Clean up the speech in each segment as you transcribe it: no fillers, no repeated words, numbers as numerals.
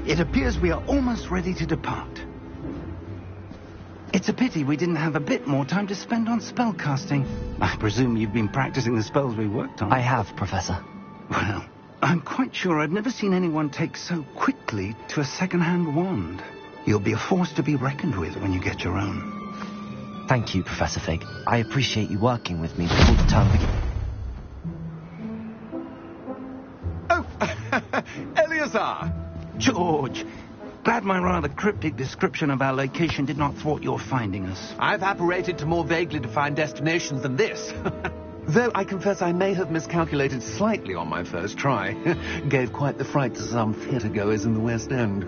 It appears we are almost ready to depart. It's a pity we didn't have a bit more time to spend on spellcasting. I presume you've been practicing the spells we worked on. I have, Professor. Well, I'm quite sure I've never seen anyone take so quickly to a second-hand wand. You'll be a force to be reckoned with when you get your own. Thank you, Professor Fig. I appreciate you working with me before the term begins. Oh, Eleazar! George, glad my rather cryptic description of our location did not thwart your finding us. I've apparated to more vaguely defined destinations than this. Though I confess I may have miscalculated slightly on my first try. Gave quite the fright to some theatre-goers in the West End.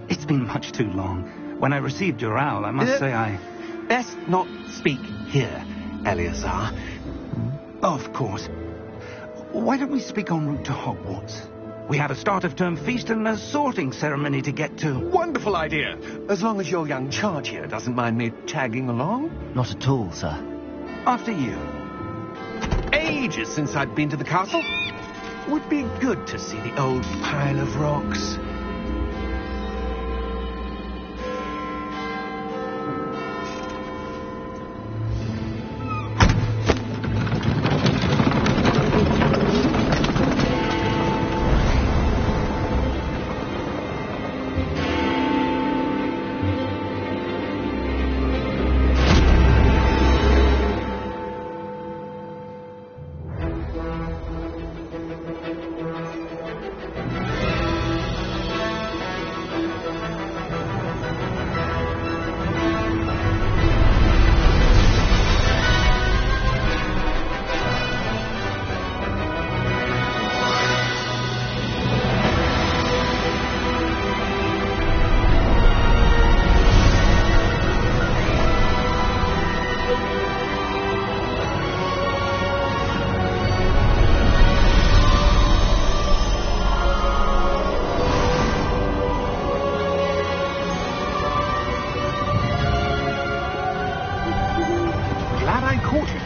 It's been much too long. When I received your owl, I must say I... Best not speak here, Eleazar. Of course. Why don't we speak en route to Hogwarts? We have a start-of-term feast and a sorting ceremony to get to. Wonderful idea. As long as your young charge here doesn't mind me tagging along. Not at all, sir. After you. Ages since I'd been to the castle. Would be good to see the old pile of rocks.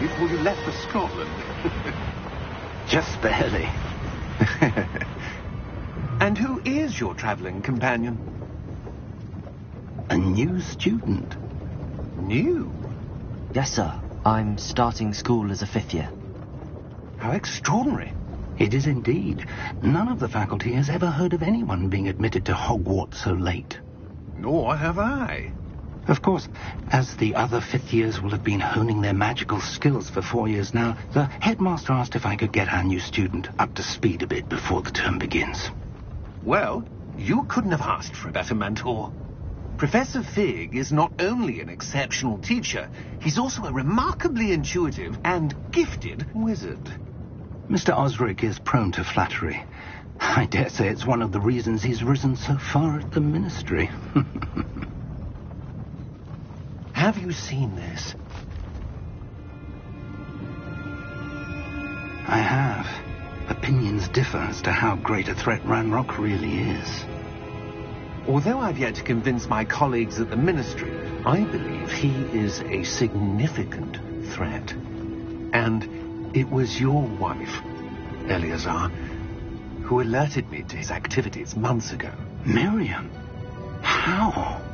Before you left for Scotland. Just barely. And who is your travelling companion? A new student. New? Yes, sir. I'm starting school as a 5th year. How extraordinary. It is indeed. None of the faculty has ever heard of anyone being admitted to Hogwarts so late. Nor have I. Of course, as the other 5th years will have been honing their magical skills for 4 years now, the headmaster asked if I could get our new student up to speed a bit before the term begins. Well, you couldn't have asked for a better mentor. Professor Fig is not only an exceptional teacher, he's also a remarkably intuitive and gifted wizard. Mr. Osric is prone to flattery. I dare say it's one of the reasons he's risen so far at the ministry. Have you seen this? I have. Opinions differ as to how great a threat Ranrock really is. Although I've yet to convince my colleagues at the ministry, I believe he is a significant threat. And it was your wife, Eleazar, who alerted me to his activities months ago. Miriam? How?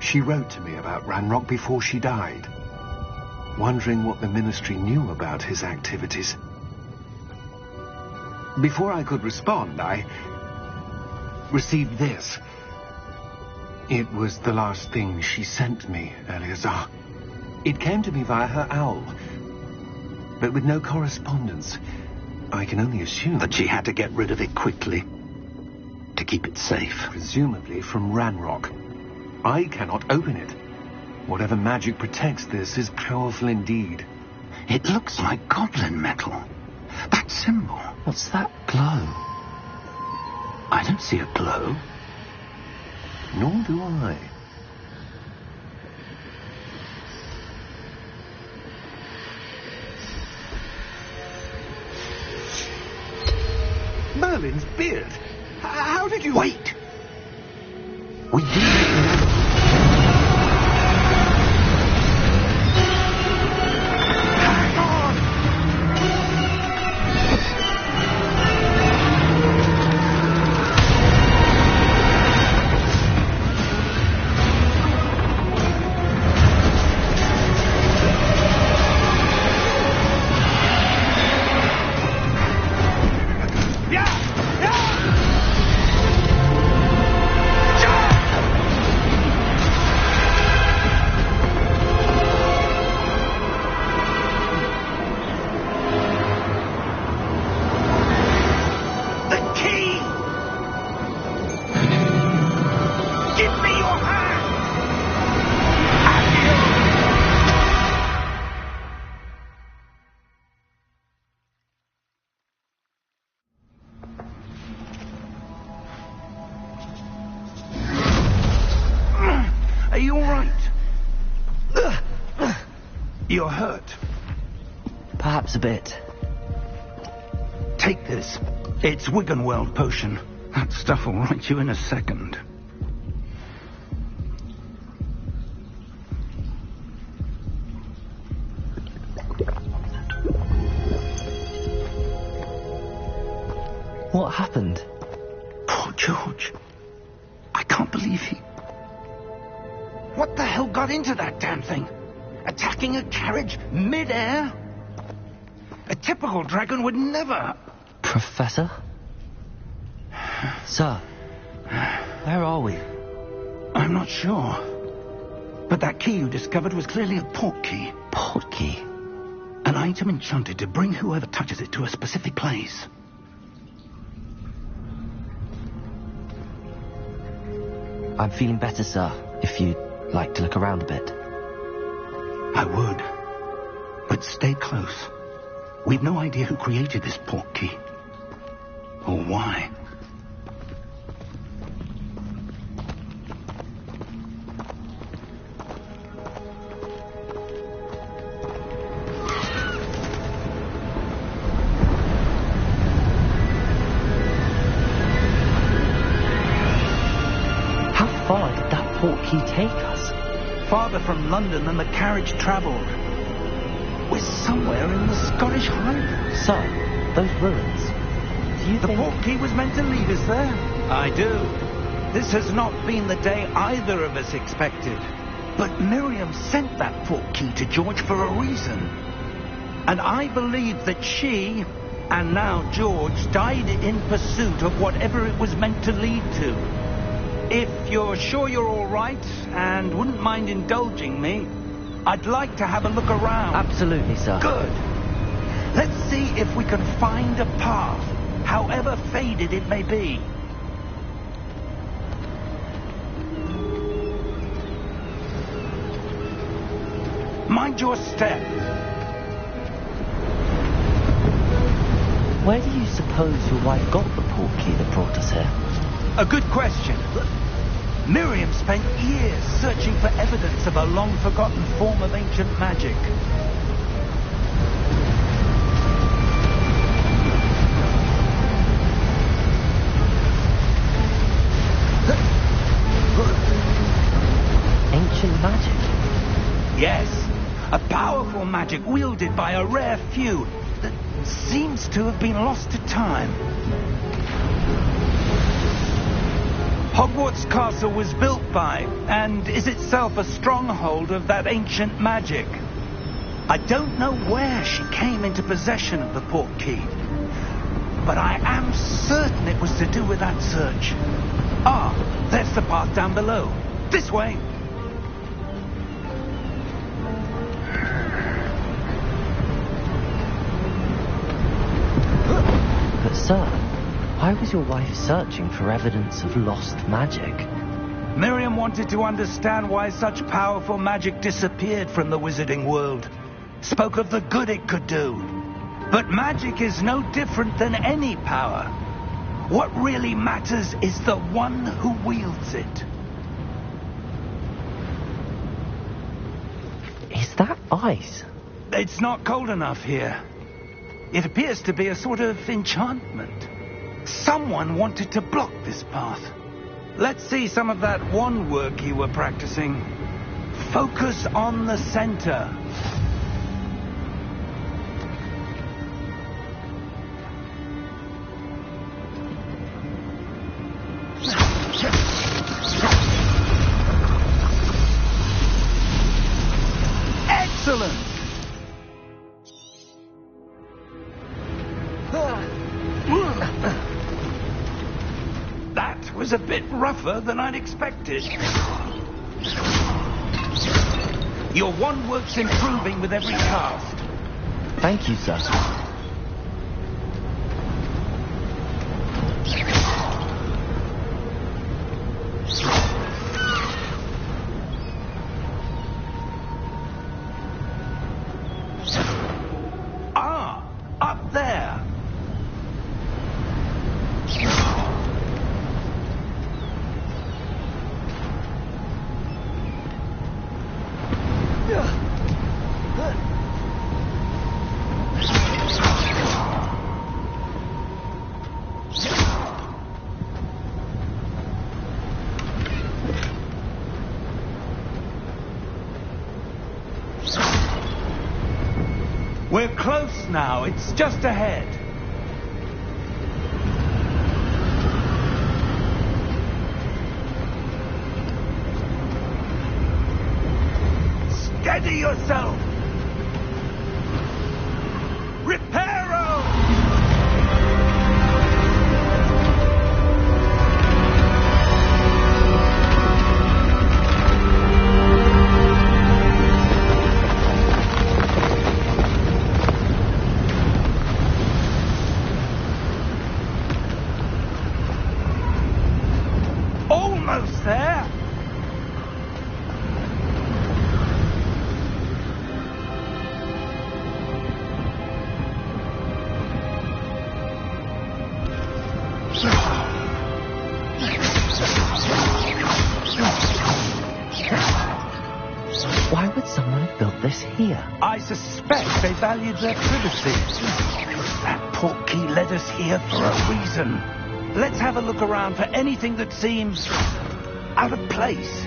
She wrote to me about Ranrock before she died, wondering what the ministry knew about his activities. Before I could respond, I received this. It was the last thing she sent me, Eleazar. It came to me via her owl, but with no correspondence. I can only assume that she had to get rid of it quickly, to keep it safe. Presumably from Ranrock. I cannot open it. Whatever magic protects this is powerful indeed. It looks like goblin metal. That symbol. What's that glow? I don't see a glow. Nor do I. Merlin's beard. How did you... Wait! We did. You're hurt. Perhaps a bit. Take this. It's Wiggenweld potion. That stuff will right you in a second. What happened? Poor George. I can't believe he... What the hell got into that damn thing? Attacking a carriage mid-air? A typical dragon would never... Professor? Sir, where are we? I'm not sure. But that key you discovered was clearly a port key. Port key? An item enchanted to bring whoever touches it to a specific place. I'm feeling better, sir, if you'd like to look around a bit. I would. But stay close. We've no idea who created this port key. Or why. How far did that port key take us? Farther from London than the carriage travelled. We're somewhere in the Scottish Highlands. Sir, those ruins. Do you The think... port key was meant to lead us there. I do. This has not been the day either of us expected. But Miriam sent that port key to George for a reason. And I believe that she, and now George, died in pursuit of whatever it was meant to lead to. If you're sure you're all right and wouldn't mind indulging me, I'd like to have a look around. Absolutely, sir. Good. Let's see if we can find a path, however faded it may be. Mind your step. Where do you suppose your wife got the port key that brought us here? A good question. Miriam spent years searching for evidence of a long-forgotten form of ancient magic. Ancient magic? Yes, a powerful magic wielded by a rare few that seems to have been lost to time. Hogwarts Castle was built by, and is itself a stronghold of that ancient magic. I don't know where she came into possession of the port key, but I am certain it was to do with that search. Ah, there's the path down below. This way. But sir, why was your wife searching for evidence of lost magic? Miriam wanted to understand why such powerful magic disappeared from the wizarding world. Spoke of the good it could do. But magic is no different than any power. What really matters is the one who wields it. Is that ice? It's not cold enough here. It appears to be a sort of enchantment. Someone wanted to block this path. Let's see some of that wand work you were practicing. Focus on the center. Excellent! That was a bit rougher than I'd expected. Your wand work's improving with every cast. Thank you, sir. Ah, up there. We're close now. It's just ahead. Steady yourself! Reparo! Almost there! Why would someone have built this here? I suspect they valued their privacy. That portkey led us here for a reason. Let's have a look around for anything that seems out of place.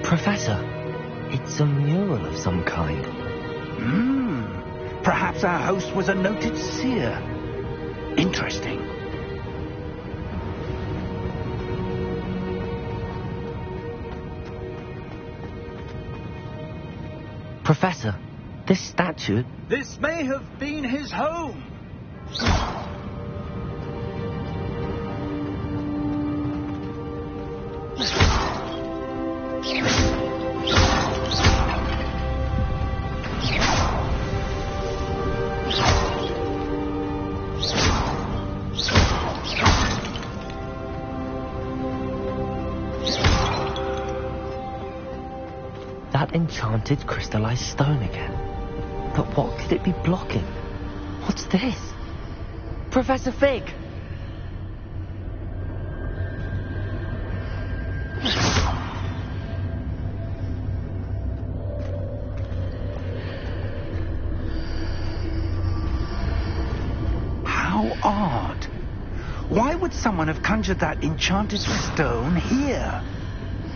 Professor, it's a mural of some kind. Perhaps our host was a noted seer. Interesting. Professor, this statue... This may have been his home. That enchanted crystallized stone again. But what could it be blocking? What's this? Professor Fig! How odd. Why would someone have conjured that enchanted stone here?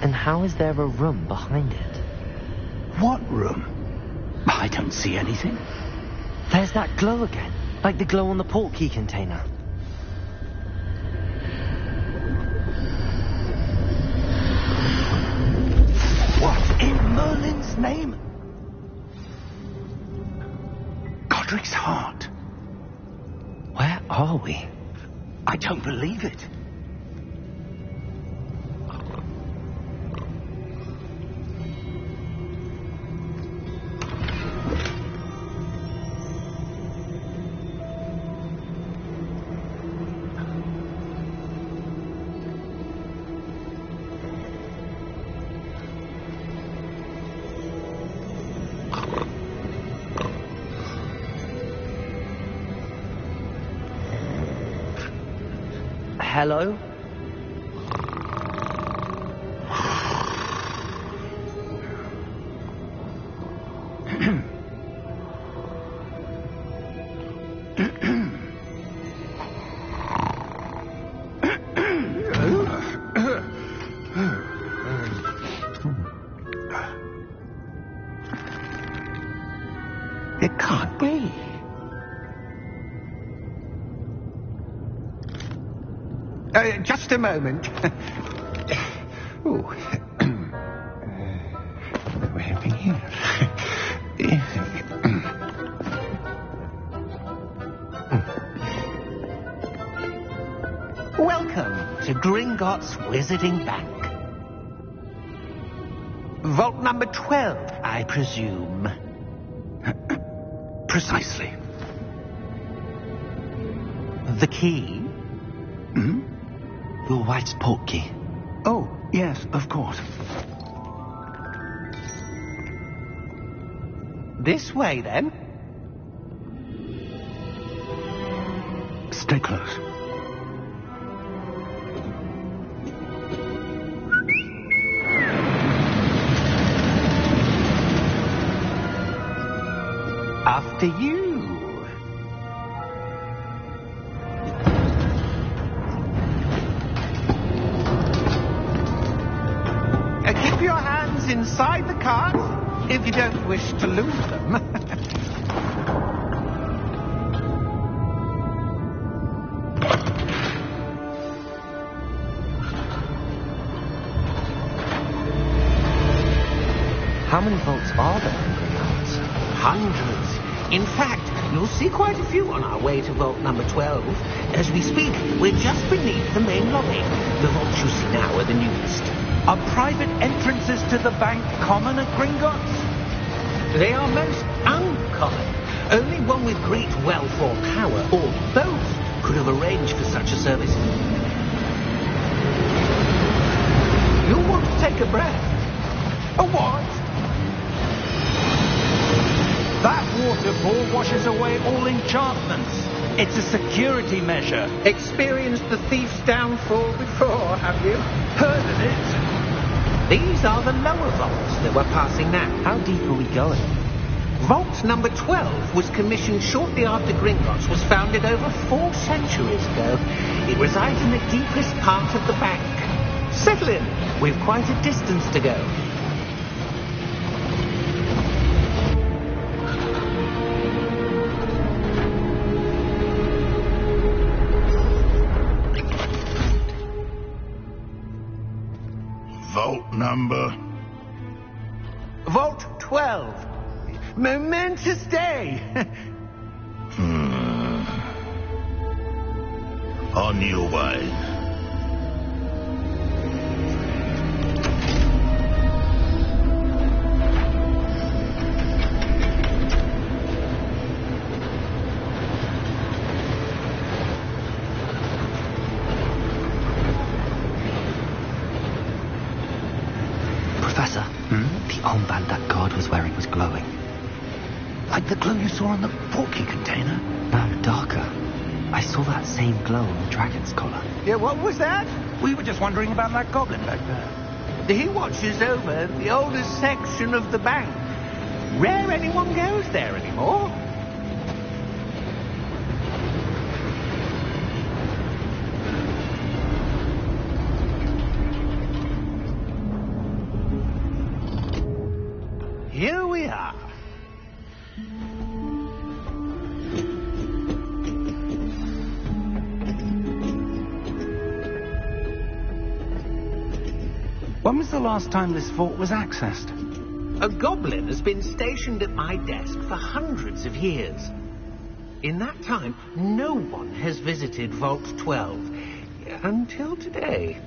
And how is there a room behind it? What room? I don't see anything. There's that glow again, like the glow on the portkey container. What in Merlin's name? Godric's heart. Where are we? I don't believe it. Hello? It can't be. Just a moment. Oh. We're having here. Welcome to Gringotts Wizarding Bank. Vault number 12, I presume. Precisely. The key? Hmm? Your wife's portkey. Oh, yes, of course. This way, then. Stay close. After you. items inside the cart, if you don't wish to lose them. How many vaults are there in Hogwarts? Hundreds. In fact, you'll see quite a few on our way to vault number 12. As we speak, we're just beneath the main lobby. The vaults you see now are the newest. Are private entrances to the bank common at Gringotts? They are most uncommon. Only one with great wealth or power, or both, could have arranged for such a service. You'll want to take a breath. A what? That waterfall washes away all enchantments. It's a security measure. Experienced the thief's downfall before, have you? Heard of it? These are the lower vaults that we're passing now. How deep are we going? Vault number 12 was commissioned shortly after Gringotts was founded over 4 centuries ago. It resides in the deepest part of the bank. Settle in. We've quite a distance to go. Vault number? Vault 12. Momentous day. On your way. Professor, the armband that guard was wearing was glowing. Like the glow you saw on the portkey container? No, darker. I saw that same glow on the dragon's collar. Yeah, what was that? We were just wondering about that goblin back there. He watches over the oldest section of the bank. Rare anyone goes there anymore. Here we are. When was the last time this vault was accessed? A goblin has been stationed at my desk for hundreds of years. In that time, no one has visited Vault 12 until today.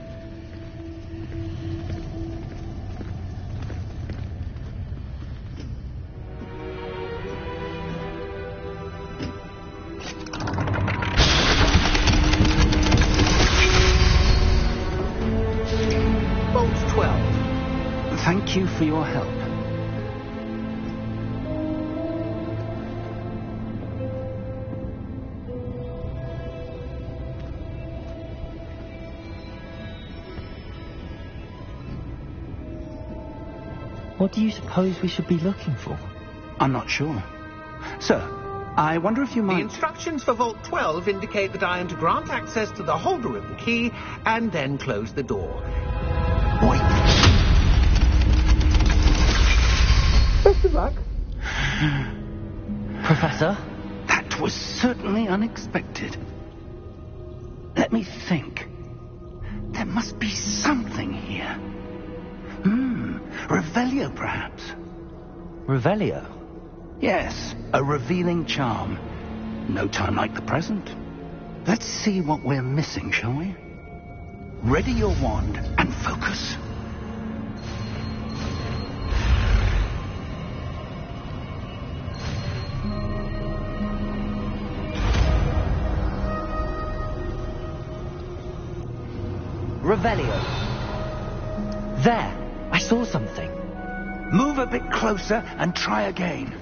Vault 12. Thank you for your help. What do you suppose we should be looking for? I'm not sure. Sir, I wonder if you The might... instructions for Vault 12 indicate that I am to grant access to the holder of the key and then close the door. Wait. Best of luck. Professor? That was certainly unexpected. Let me think. There must be something here. Revelio, perhaps. Revelio? Yes, a revealing charm. No time like the present. Let's see what we're missing, shall we? Ready your wand and focus. Revelio. There! I saw something. Move a bit closer and try again.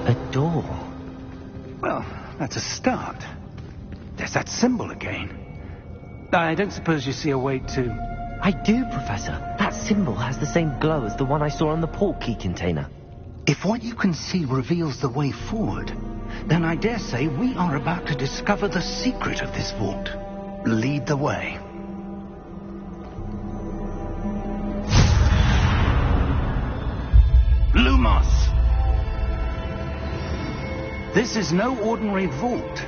A door. Well, that's a start. There's that symbol again. I don't suppose you see a way to... I do, Professor. That symbol has the same glow as the one I saw on the portkey container. If what you can see reveals the way forward, then I dare say we are about to discover the secret of this vault. lead the way. Lumos! This is no ordinary vault.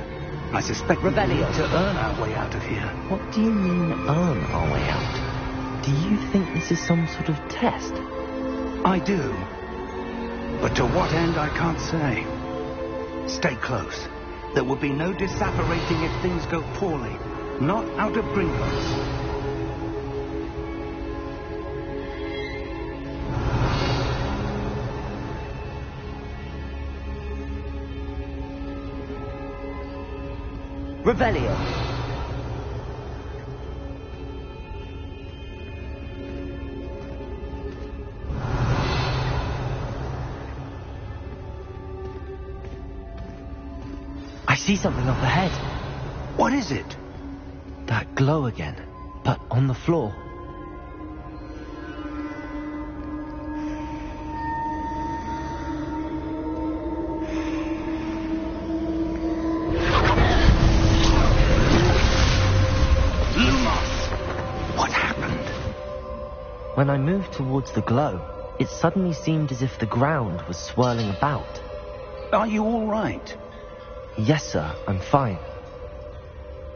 I suspect we need to earn our way out of here. What do you mean, earn our way out? Do you think this is some sort of test? I do. But to what end, I can't say. Stay close. There will be no disapparating if things go poorly. Not out of Gringotts. Revelio. I see something up ahead. What is it? That glow again, but on the floor. When I moved towards the glow, it suddenly seemed as if the ground was swirling about. Are you all right? Yes, sir, I'm fine.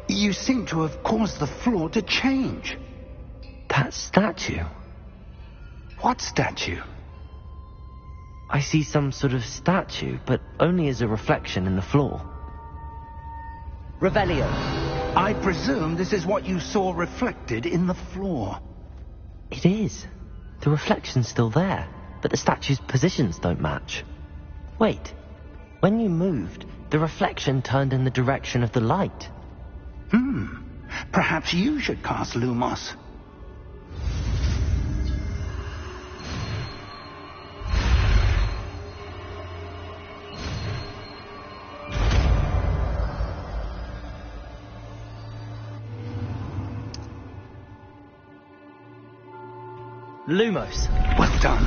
You seem to have caused the floor to change. That statue? What statue? I see some sort of statue, but only as a reflection in the floor. Revelio. I presume this is what you saw reflected in the floor. It is. The reflection's still there, but the statue's positions don't match. Wait. When you moved, the reflection turned in the direction of the light. Perhaps you should cast Lumos. Lumos. Well done.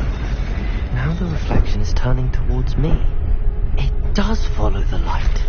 Now the reflection is turning towards me. It does follow the light.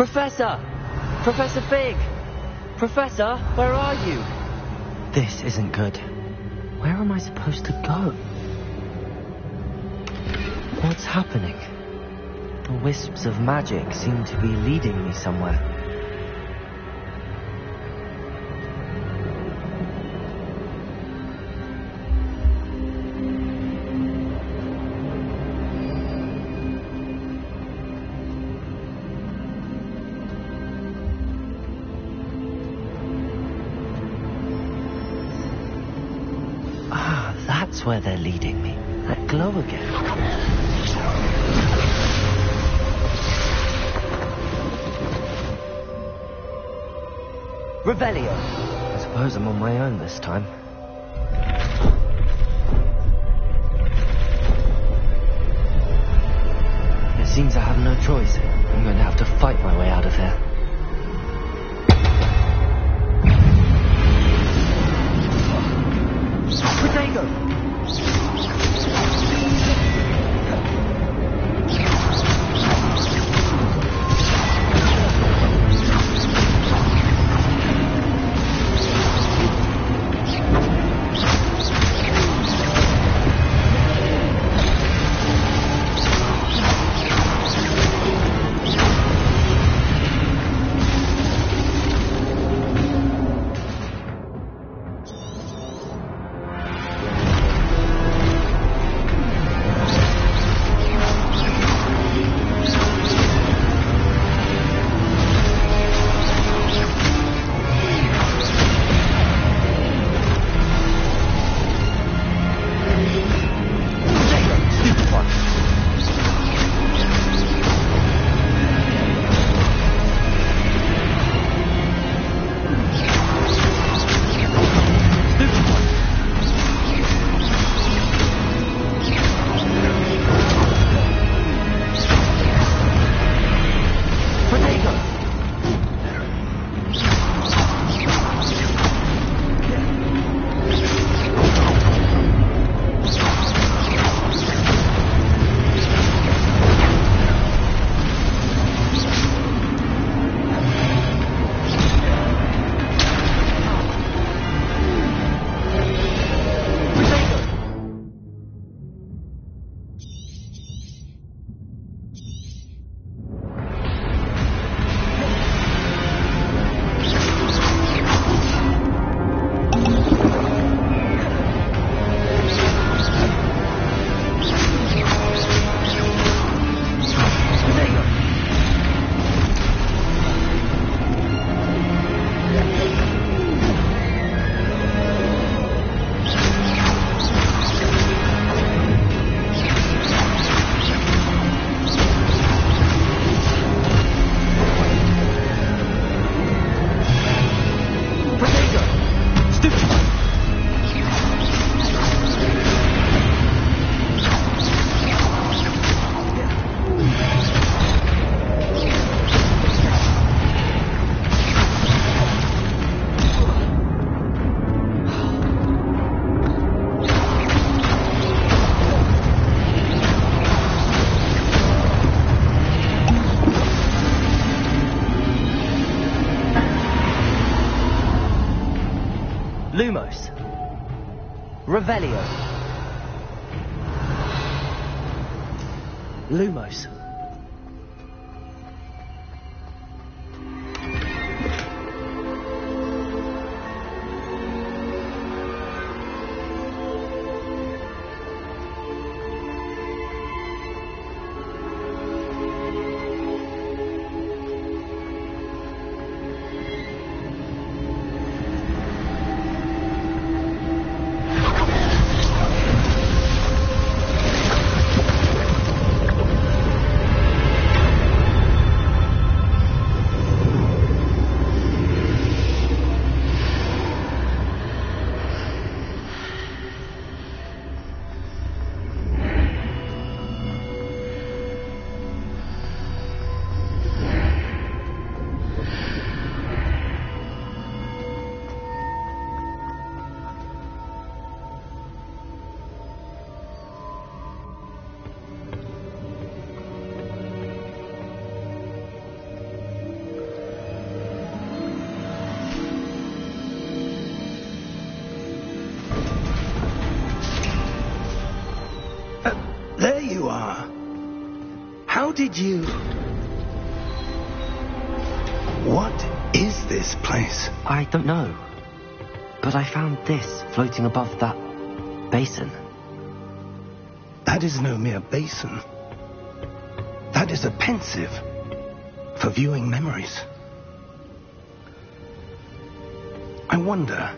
Professor! Professor Fig! Professor, where are you? This isn't good. Where am I supposed to go? What's happening? The wisps of magic seem to be leading me somewhere. swear they're leading me. That glow again. Revelio! I suppose I'm on my own this time. It seems I have no choice. I'm going to have to fight my way out of here. Protego! Lumos. Revelio. Lumos. There you are. How did you... What is this place? I don't know. But I found this floating above that basin. That is no mere basin. That is a pensive for viewing memories. I wonder...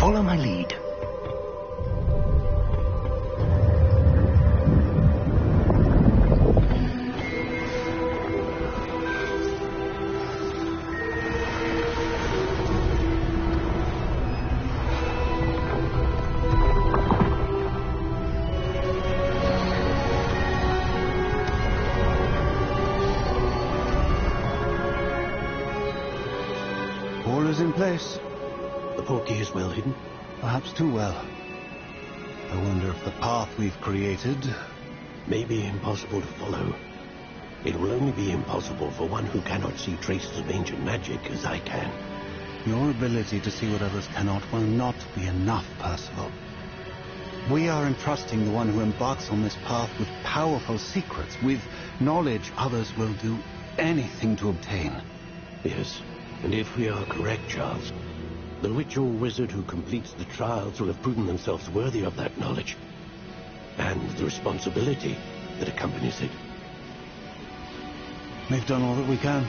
Follow my lead. All is in place. The portkey is well hidden. Perhaps too well. I wonder if the path we've created... May be impossible to follow. It will only be impossible for one who cannot see traces of ancient magic as I can. Your ability to see what others cannot will not be enough, Percival. We are entrusting the one who embarks on this path with powerful secrets, with knowledge others will do anything to obtain. Yes, and if we are correct, Charles, the witch or wizard who completes the trials will have proven themselves worthy of that knowledge, and the responsibility that accompanies it. We've done all that we can.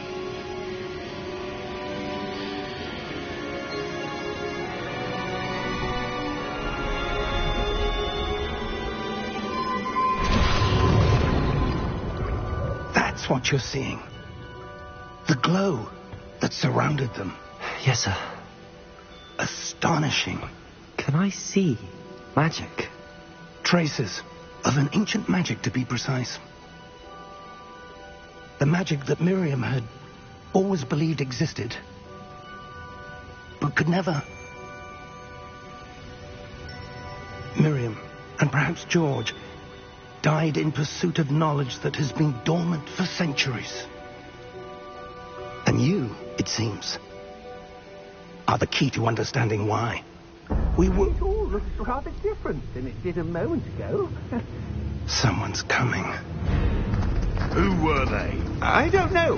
That's what you're seeing. The glow that surrounded them. Yes, sir. Astonishing. Can I see magic? Traces of an ancient magic, to be precise. The magic that Miriam had always believed existed, but could never. Miriam, and perhaps George, died in pursuit of knowledge that has been dormant for centuries. And you, it seems, are the key to understanding why. We were... It all looks rather different than it did a moment ago. Someone's coming. Who were they? I don't know.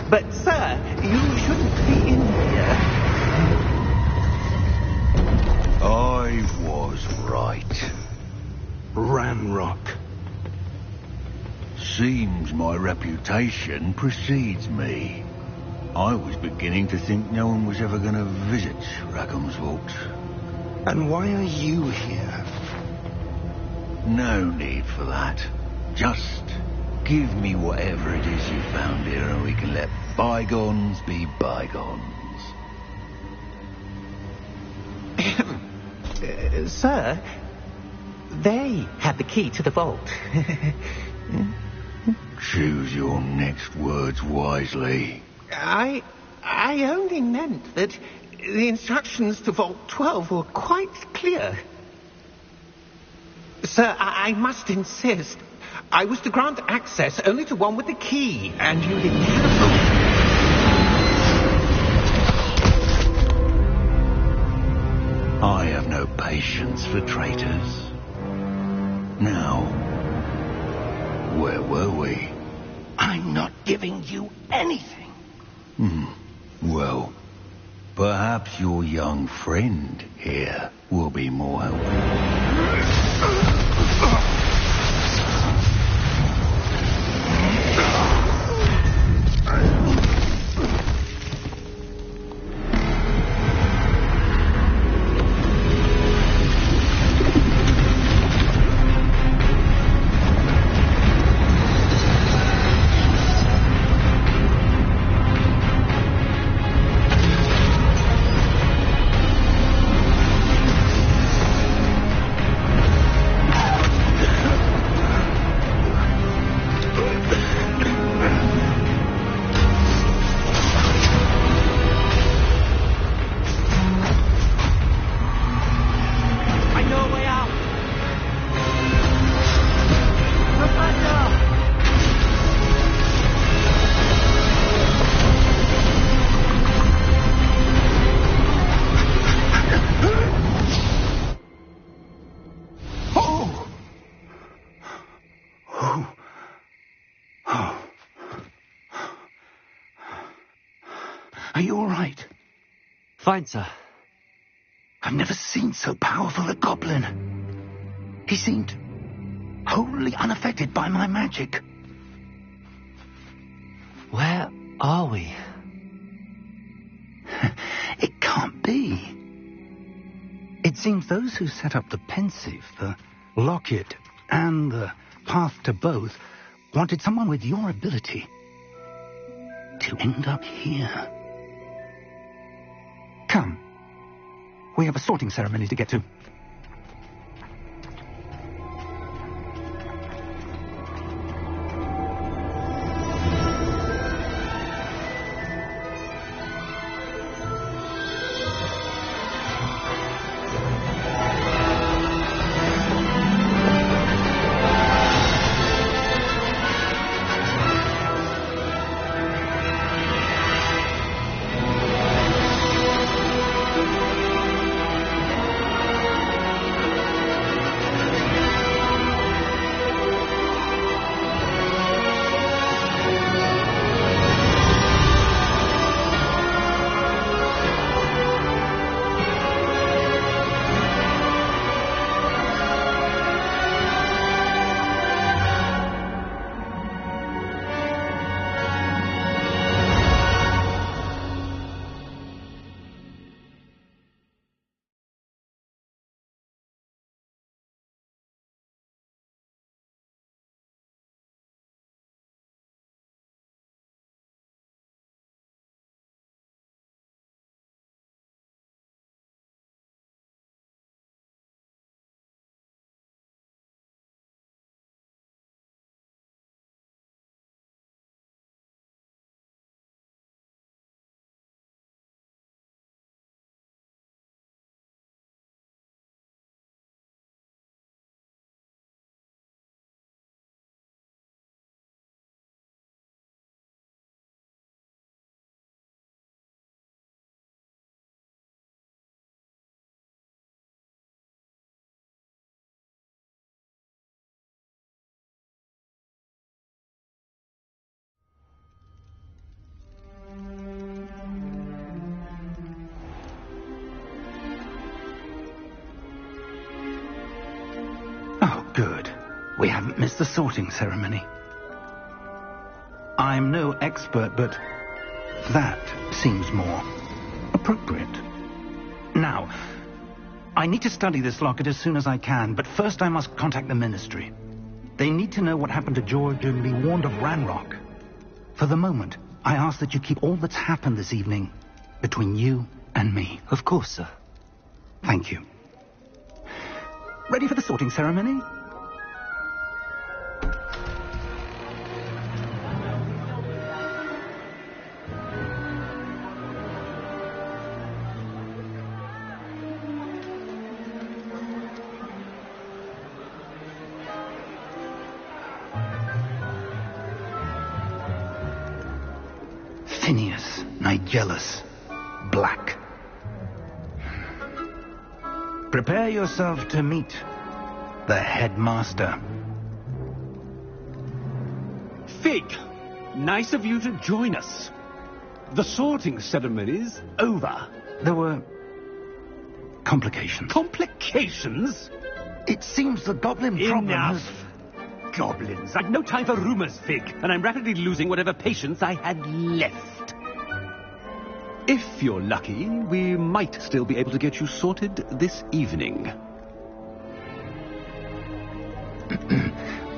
But, sir, you shouldn't be in here. I was right. Ranrock. Seems my reputation precedes me. I was beginning to think no one was ever going to visit Rackham's Vault. And why are you here? No need for that. Just give me whatever it is you found here and we can let bygones be bygones. Sir, they had the key to the vault. Choose your next words wisely. I only meant that the instructions to Vault 12 were quite clear. Sir, I must insist. I was to grant access only to one with the key, and you didn't cancel. I have no patience for traitors. Now, where were we? I'm not giving you anything. Well, perhaps your young friend here will be more helpful. Are you all right? Fine, sir. I've never seen so powerful a goblin. He seemed wholly unaffected by my magic. Where are we? It can't be. seems those who set up the pensive, the locket, and the path to both wanted someone with your ability to end up here. Come. We have a sorting ceremony to get to. Good. We haven't missed the sorting ceremony. I'm no expert, but that seems more appropriate. Now, I need to study this locket as soon as I can, but first I must contact the Ministry. They need to know what happened to George and be warned of Ranrock. For the moment, I ask that you keep all that's happened this evening between you and me. Of course, sir. Thank you. Ready for the sorting ceremony? Phineas, Nigellus, Black. Prepare yourself to meet the headmaster. Fig, nice of you to join us. The sorting ceremony's over. There were complications. Complications? It seems the goblin problem Enough. Goblins. I've no time for rumors, Fig, and I'm rapidly losing whatever patience I had left. If you're lucky, we might still be able to get you sorted this evening.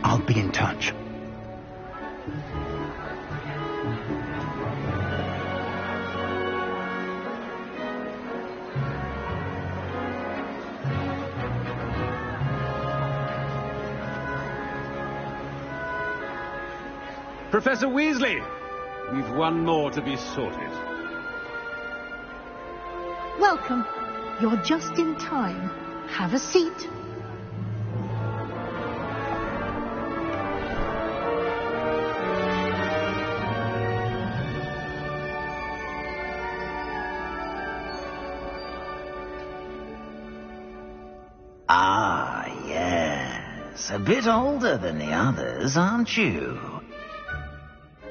I'll be in touch. Professor Weasley, we've one more to be sorted. Welcome. You're just in time. Have a seat. Ah, yes. A bit older than the others, aren't you?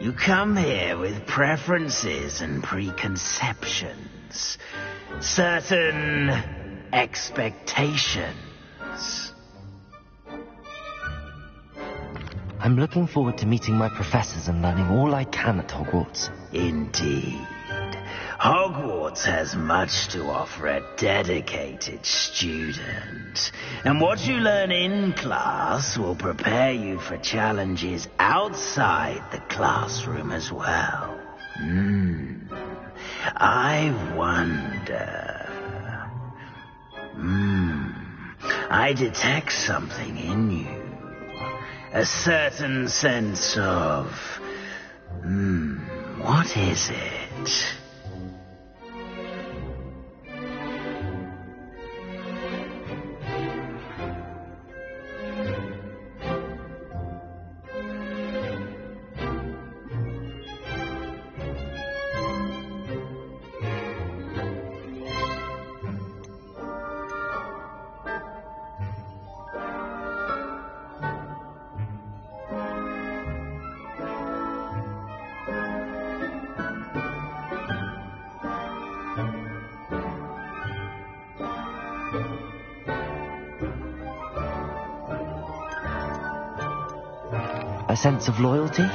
You come here with preferences and preconceptions. Certain expectations. I'm looking forward to meeting my professors and learning all I can at Hogwarts. Indeed. Hogwarts has much to offer a dedicated student, and what you learn in class will prepare you for challenges outside the classroom as well. I wonder... I detect something in you. A certain sense of... what is it? A sense of loyalty?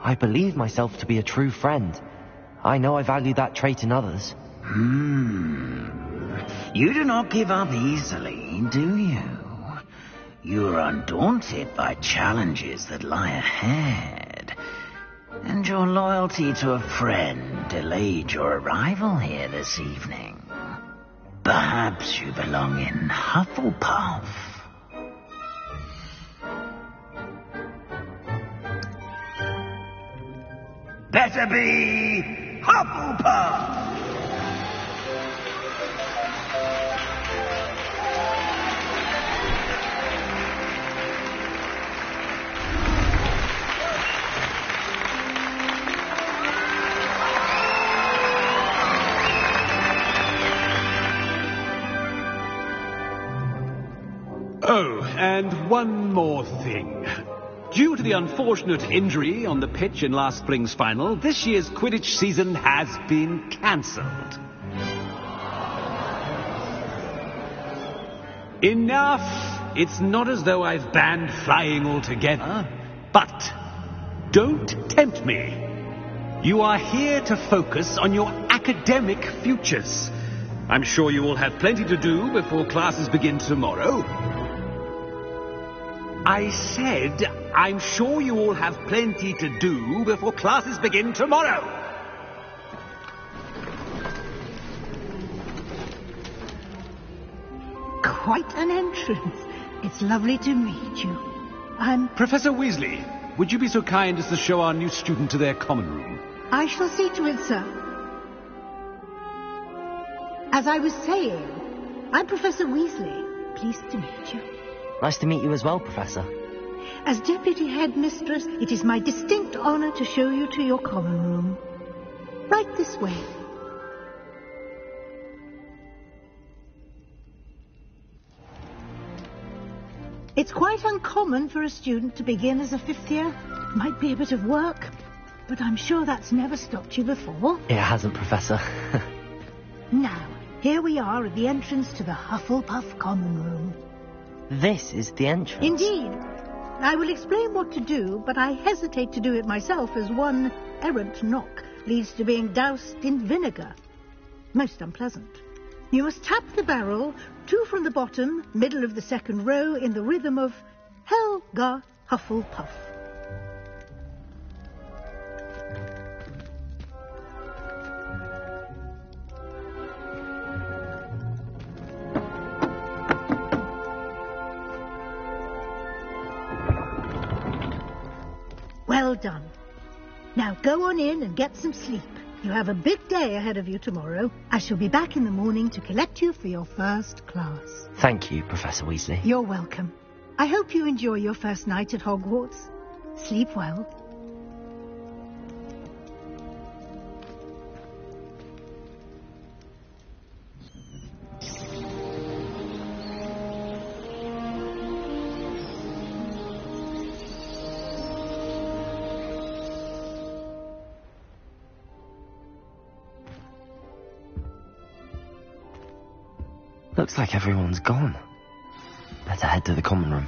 I believe myself to be a true friend. I know I value that trait in others. You do not give up easily, do you? You are undaunted by challenges that lie ahead. And your loyalty to a friend delayed your arrival here this evening. Perhaps you belong in Hufflepuff. Better be Hufflepuff! Oh, and one more thing. Due to the unfortunate injury on the pitch in last spring's final, this year's Quidditch season has been cancelled. Enough! It's not as though I've banned flying altogether, but don't tempt me. You are here to focus on your academic futures. I'm sure you will have plenty to do before classes begin tomorrow. I said, I'm sure you all have plenty to do before classes begin tomorrow. Quite an entrance. It's lovely to meet you. Professor Weasley, would you be so kind as to show our new student to their common room? I shall see to it, sir. As I was saying, I'm Professor Weasley. Pleased to meet you. Nice to meet you as well, Professor. As Deputy Headmistress, it is my distinct honor to show you to your common room. Right this way. It's quite uncommon for a student to begin as a fifth year. Might be a bit of work, but I'm sure that's never stopped you before. It hasn't, Professor. Now, here we are at the entrance to the Hufflepuff common room. This is the entrance? Indeed. I will explain what to do, but I hesitate to do it myself, as one errant knock leads to being doused in vinegar. Most unpleasant. You must tap the barrel, 2 from the bottom, middle of the second row, in the rhythm of Helga Hufflepuff. Well done. Now go on in and get some sleep. You have a big day ahead of you tomorrow. I shall be back in the morning to collect you for your first class. Thank you, Professor Weasley. You're welcome. I hope you enjoy your first night at Hogwarts. Sleep well. Looks like everyone's gone. Better head to the common room.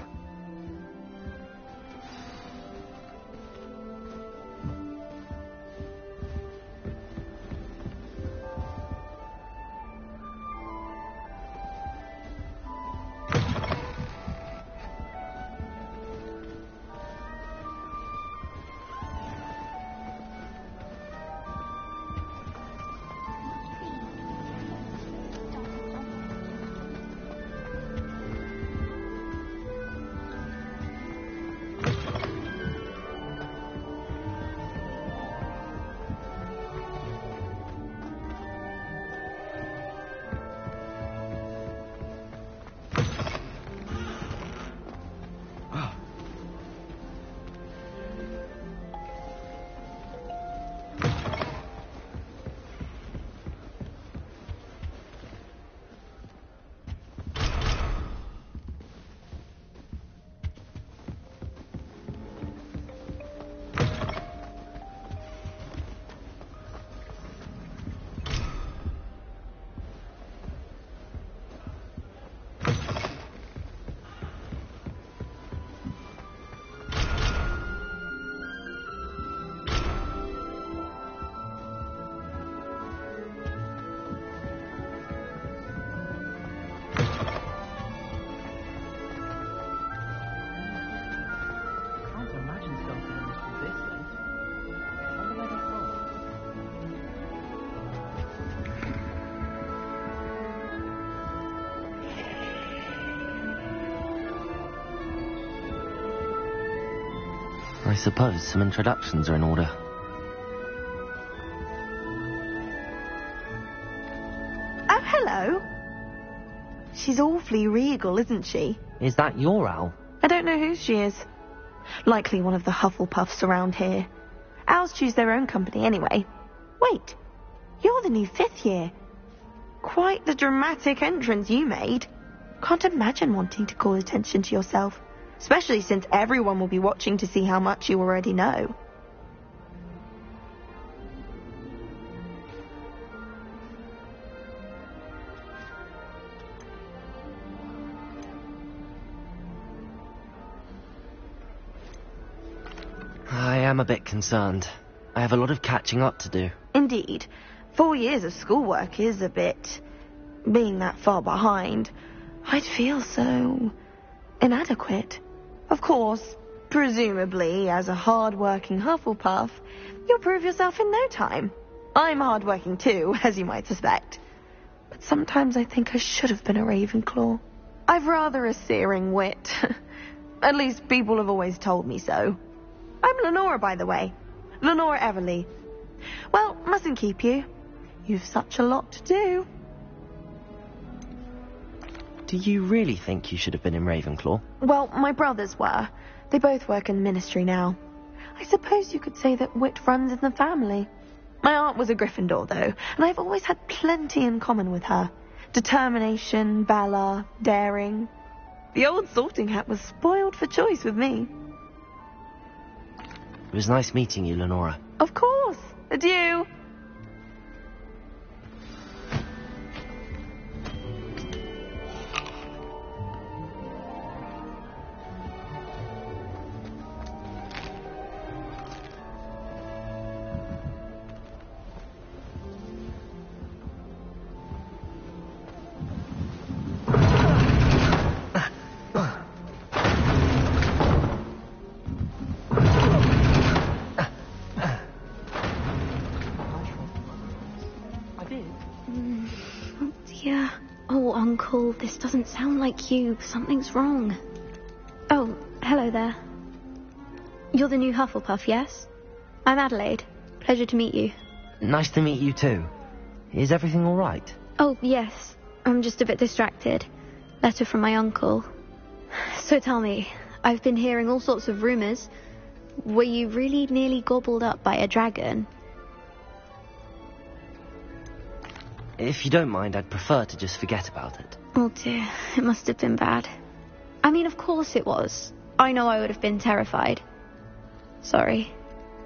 suppose some introductions are in order. Oh, hello. She's awfully regal, isn't she? Is that your owl? I don't know who she is. Likely one of the Hufflepuffs around here. Owls choose their own company anyway. Wait, you're the new 5th year. Quite the dramatic entrance you made. Can't imagine wanting to call attention to yourself, especially since everyone will be watching to see how much you already know. I am a bit concerned. I have a lot of catching up to do. Indeed. 4 years of schoolwork is a bit... Being that far behind, I'd feel so... inadequate. Of course, presumably, as a hard-working Hufflepuff, you'll prove yourself in no time. I'm hard-working too, as you might suspect. But sometimes I think I should have been a Ravenclaw. I've rather a searing wit. At least people have always told me so. I'm Lenora, by the way. Lenora Everly. Well, mustn't keep you. You've such a lot to do. Do you really think you should have been in Ravenclaw? Well, my brothers were. They both work in the ministry now. I suppose you could say that wit runs in the family. My aunt was a Gryffindor, though, and I've always had plenty in common with her. Determination, valor, daring. The old sorting hat was spoiled for choice with me. It was nice meeting you, Lenora. Of course. Adieu. Uncle, this doesn't sound like you. Something's wrong. Oh, hello there. You're the new Hufflepuff, yes? I'm Adelaide. Pleasure to meet you. Nice to meet you too. Is everything all right? Oh, yes. I'm just a bit distracted. Letter from my uncle. So tell me, I've been hearing all sorts of rumours. Were you really nearly gobbled up by a dragon? If you don't mind, I'd prefer to just forget about it. Oh dear, it must have been bad. I mean, of course it was. I know I would have been terrified. Sorry.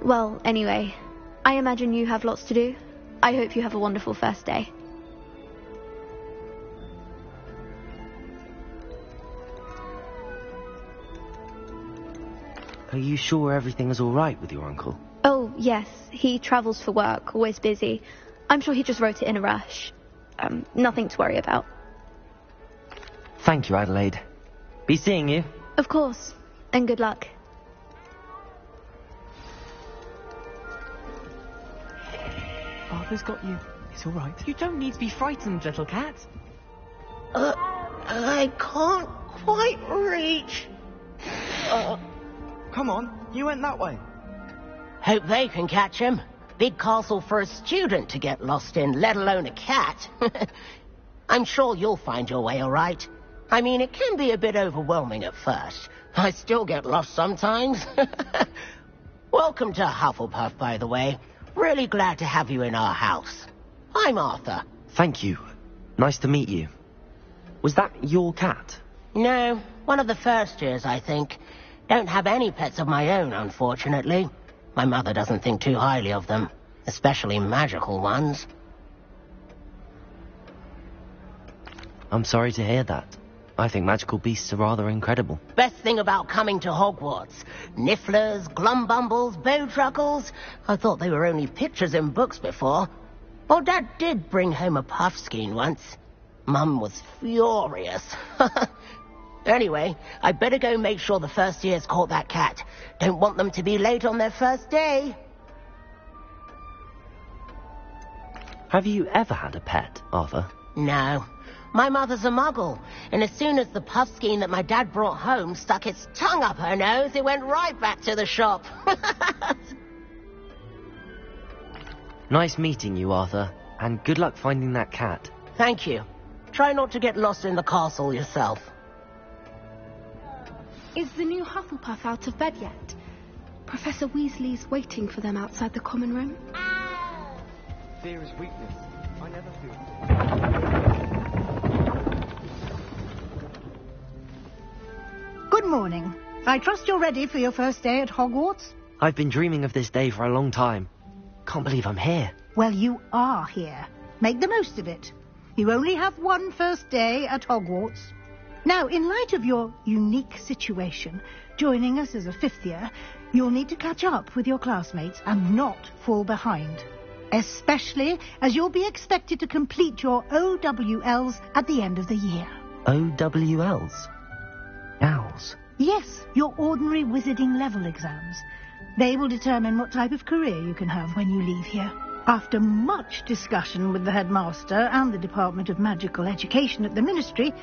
Well, anyway, I imagine you have lots to do. I hope you have a wonderful first day. Are you sure everything is all right with your uncle? Oh, yes. He travels for work, always busy. I'm sure he just wrote it in a rush. Nothing to worry about. Thank you, Adelaide. Be seeing you. Of course. And good luck. Arthur's got you. It's all right. You don't need to be frightened, little cat. I can't quite reach. Come on, you went that way. Hope they can catch him. Big castle for a student to get lost in, let alone a cat. I'm sure you'll find your way all right. I mean, it can be a bit overwhelming at first. I still get lost sometimes. Welcome to Hufflepuff, by the way. Really glad to have you in our house. I'm Arthur. Thank you. Nice to meet you. Was that your cat? No, one of the first years, I think. Don't have any pets of my own, unfortunately. My mother doesn't think too highly of them, especially magical ones. I'm sorry to hear that. I think magical beasts are rather incredible. Best thing about coming to Hogwarts. Nifflers, Glumbumbles, Bowtruckles. I thought they were only pictures in books before. Well, Dad did bring home a Puffskein once. Mum was furious. Anyway, I better go make sure the first years caught that cat. Don't want them to be late on their first day. Have you ever had a pet, Arthur? No. My mother's a muggle, and as soon as the puffskein that my dad brought home stuck its tongue up her nose, it went right back to the shop. Nice meeting you, Arthur, and good luck finding that cat. Thank you. Try not to get lost in the castle yourself. Is the new Hufflepuff out of bed yet? Professor Weasley's waiting for them outside the common room. Fear is weakness. I never feel. Good morning. I trust you're ready for your first day at Hogwarts? I've been dreaming of this day for a long time. Can't believe I'm here. Well, you are here. Make the most of it. You only have one first day at Hogwarts. Now, in light of your unique situation, joining us as a fifth year, you'll need to catch up with your classmates and not fall behind. Especially as you'll be expected to complete your OWLs at the end of the year. OWLs? Owls? Yes, your ordinary wizarding level exams. They will determine what type of career you can have when you leave here. After much discussion with the headmaster and the Department of Magical Education at the Ministry,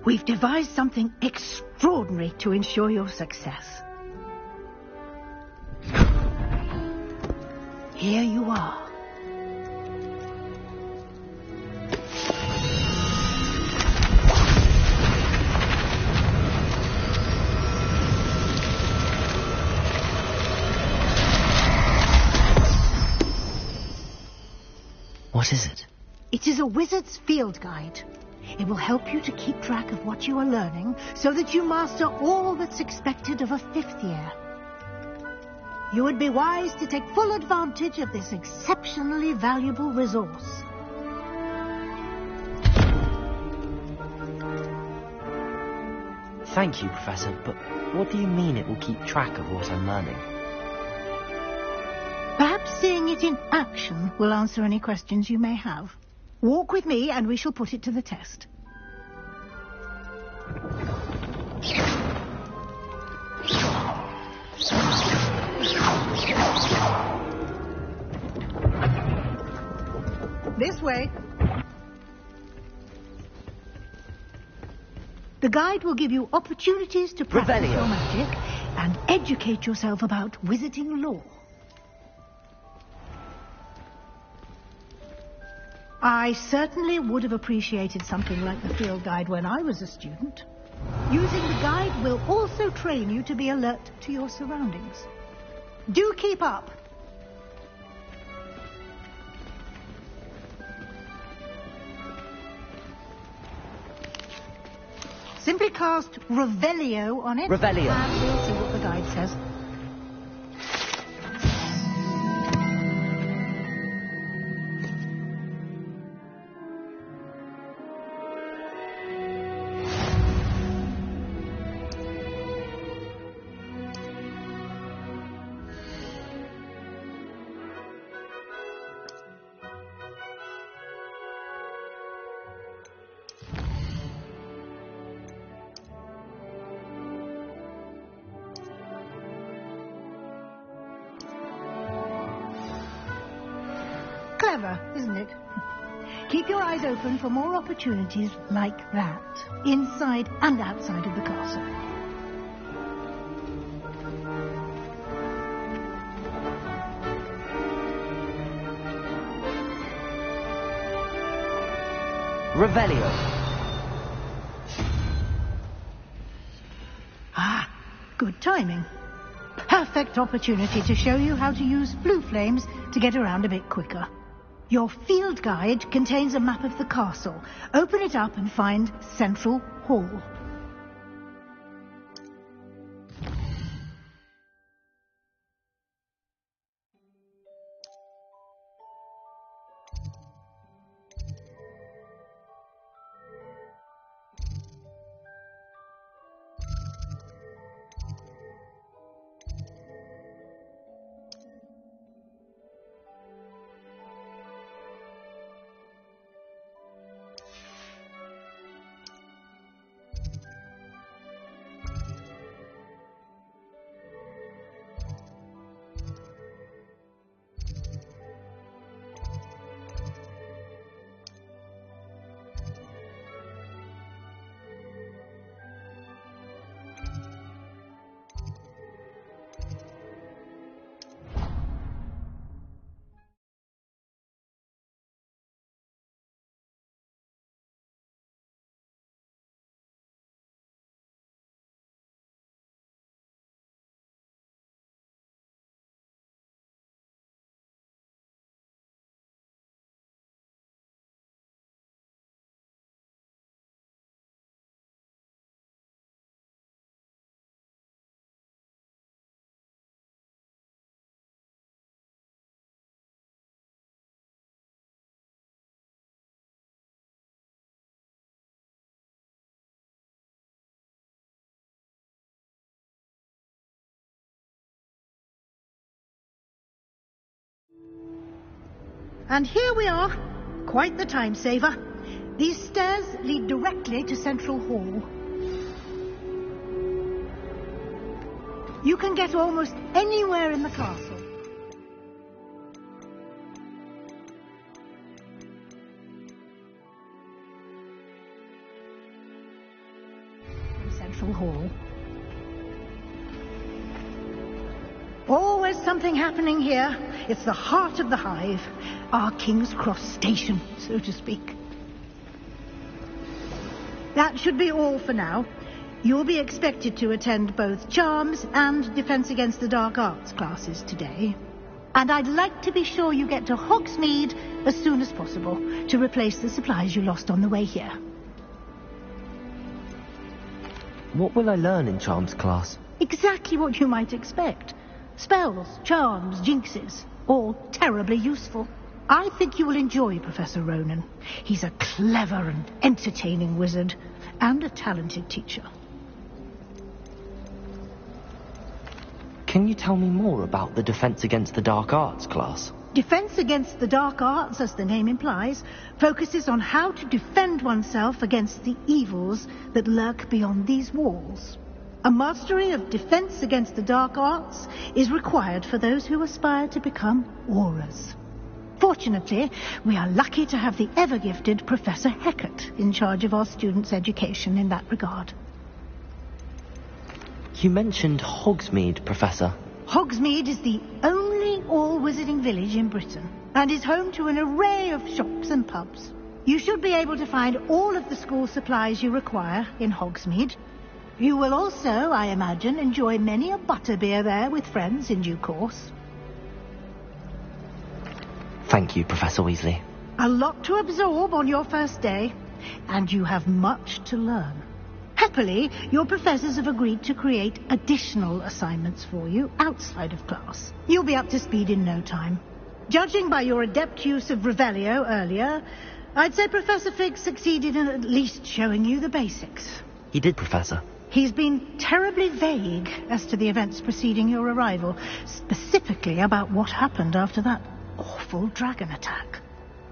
we've devised something extraordinary to ensure your success. Here you are. What is it? It is a wizard's field guide. It will help you to keep track of what you are learning so that you master all that's expected of a fifth year. You would be wise to take full advantage of this exceptionally valuable resource. Thank you, Professor, but what do you mean it will keep track of what I'm learning? Perhaps seeing it in action will answer any questions you may have. Walk with me and we shall put it to the test. This way. The guide will give you opportunities to practice your magic and educate yourself about wizarding lore. I certainly would have appreciated something like the field guide when I was a student. Using the guide will also train you to be alert to your surroundings. Do keep up. Simply cast Revelio on it. Revelio. And we'll see what the guide says. Clever, isn't it? Keep your eyes open for more opportunities like that, inside and outside of the castle. Revelio. Ah, good timing. Perfect opportunity to show you how to use blue flames to get around a bit quicker. Your field guide contains a map of the castle. Open it up and find Central Hall. And here we are. Quite the time saver. These stairs lead directly to Central Hall. You can get almost anywhere in the castle. Central Hall. Always something happening here. It's the heart of the hive. Our King's Cross station, so to speak. That should be all for now. You'll be expected to attend both Charms and Defense Against the Dark Arts classes today. And I'd like to be sure you get to Hogsmeade as soon as possible to replace the supplies you lost on the way here. What will I learn in Charms class? Exactly what you might expect. Spells, charms, jinxes, all terribly useful. I think you will enjoy Professor Ronan. He's a clever and entertaining wizard, and a talented teacher. Can you tell me more about the Defense Against the Dark Arts class? Defense Against the Dark Arts, as the name implies, focuses on how to defend oneself against the evils that lurk beyond these walls. A mastery of Defense Against the Dark Arts is required for those who aspire to become Aurors. Fortunately, we are lucky to have the ever-gifted Professor Hecat in charge of our students' education in that regard. You mentioned Hogsmeade, Professor. Hogsmeade is the only all-wizarding village in Britain and is home to an array of shops and pubs. You should be able to find all of the school supplies you require in Hogsmeade. You will also, I imagine, enjoy many a butterbeer there with friends in due course. Thank you, Professor Weasley. A lot to absorb on your first day, and you have much to learn. Happily, your professors have agreed to create additional assignments for you outside of class. You'll be up to speed in no time. Judging by your adept use of Revelio earlier, I'd say Professor Fig succeeded in at least showing you the basics. He did, Professor. He's been terribly vague as to the events preceding your arrival, specifically about what happened after that awful dragon attack.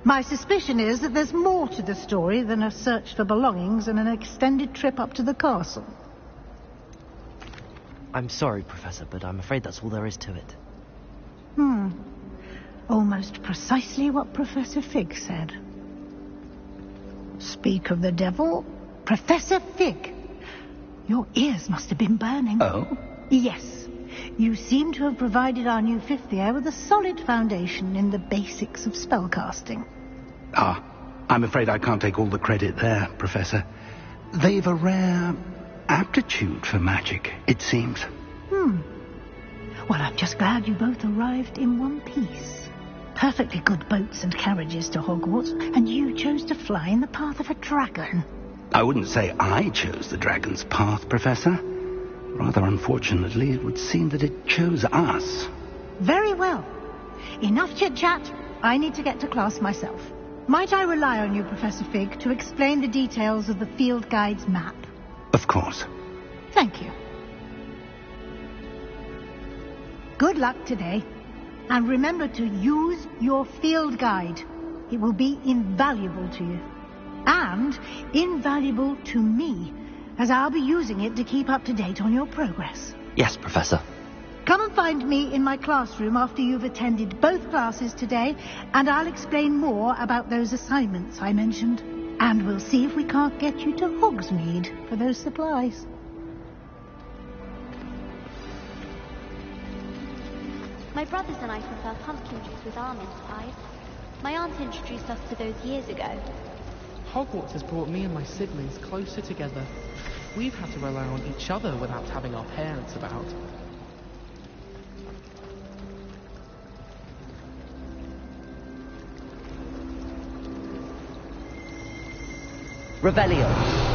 My suspicion is that there's more to the story than a search for belongings and an extended trip up to the castle. I'm sorry, Professor, but I'm afraid that's all there is to it. Almost precisely what Professor Fig said. Speak of the devil, Professor Fig. Your ears must have been burning. Oh? Yes. You seem to have provided our new fifth year with a solid foundation in the basics of spellcasting. I'm afraid I can't take all the credit there, Professor. They've a rare aptitude for magic, it seems. Well, I'm just glad you both arrived in one piece. Perfectly good boats and carriages to Hogwarts, and you chose to fly in the path of a dragon. I wouldn't say I chose the dragon's path, Professor. Rather unfortunately, it would seem that it chose us. Very well. Enough chit-chat. I need to get to class myself. Might I rely on you, Professor Fig, to explain the details of the field guide's map? Of course. Thank you. Good luck today. And remember to use your field guide. It will be invaluable to you. And invaluable to me, as I'll be using it to keep up to date on your progress. Yes, Professor. Come and find me in my classroom after you've attended both classes today, and I'll explain more about those assignments I mentioned. And we'll see if we can't get you to Hogsmeade for those supplies. My brothers and I prefer pumpkin juice with almond pies. My aunt introduced us to those years ago. Hogwarts has brought me and my siblings closer together. We've had to rely on each other without having our parents about. Revelio.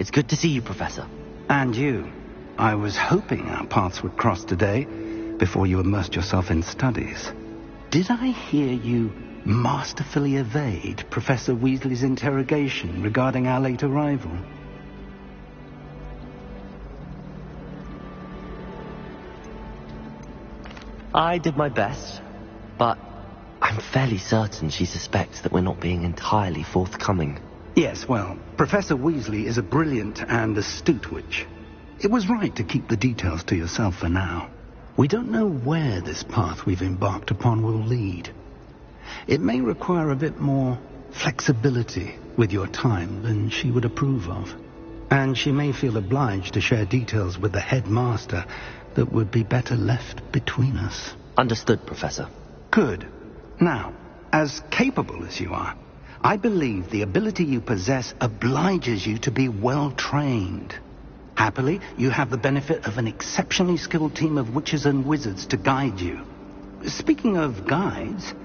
It's good to see you, Professor. And you. I was hoping our paths would cross today, before you immersed yourself in studies. Did I hear you masterfully evade Professor Weasley's interrogation regarding our late arrival? I did my best, but I'm fairly certain she suspects that we're not being entirely forthcoming. Yes, well, Professor Weasley is a brilliant and astute witch. It was right to keep the details to yourself for now. We don't know where this path we've embarked upon will lead. It may require a bit more flexibility with your time than she would approve of. And she may feel obliged to share details with the headmaster that would be better left between us. Understood, Professor. Good. Now, as capable as you are, I believe the ability you possess obliges you to be well trained. Happily, you have the benefit of an exceptionally skilled team of witches and wizards to guide you. Speaking of guides,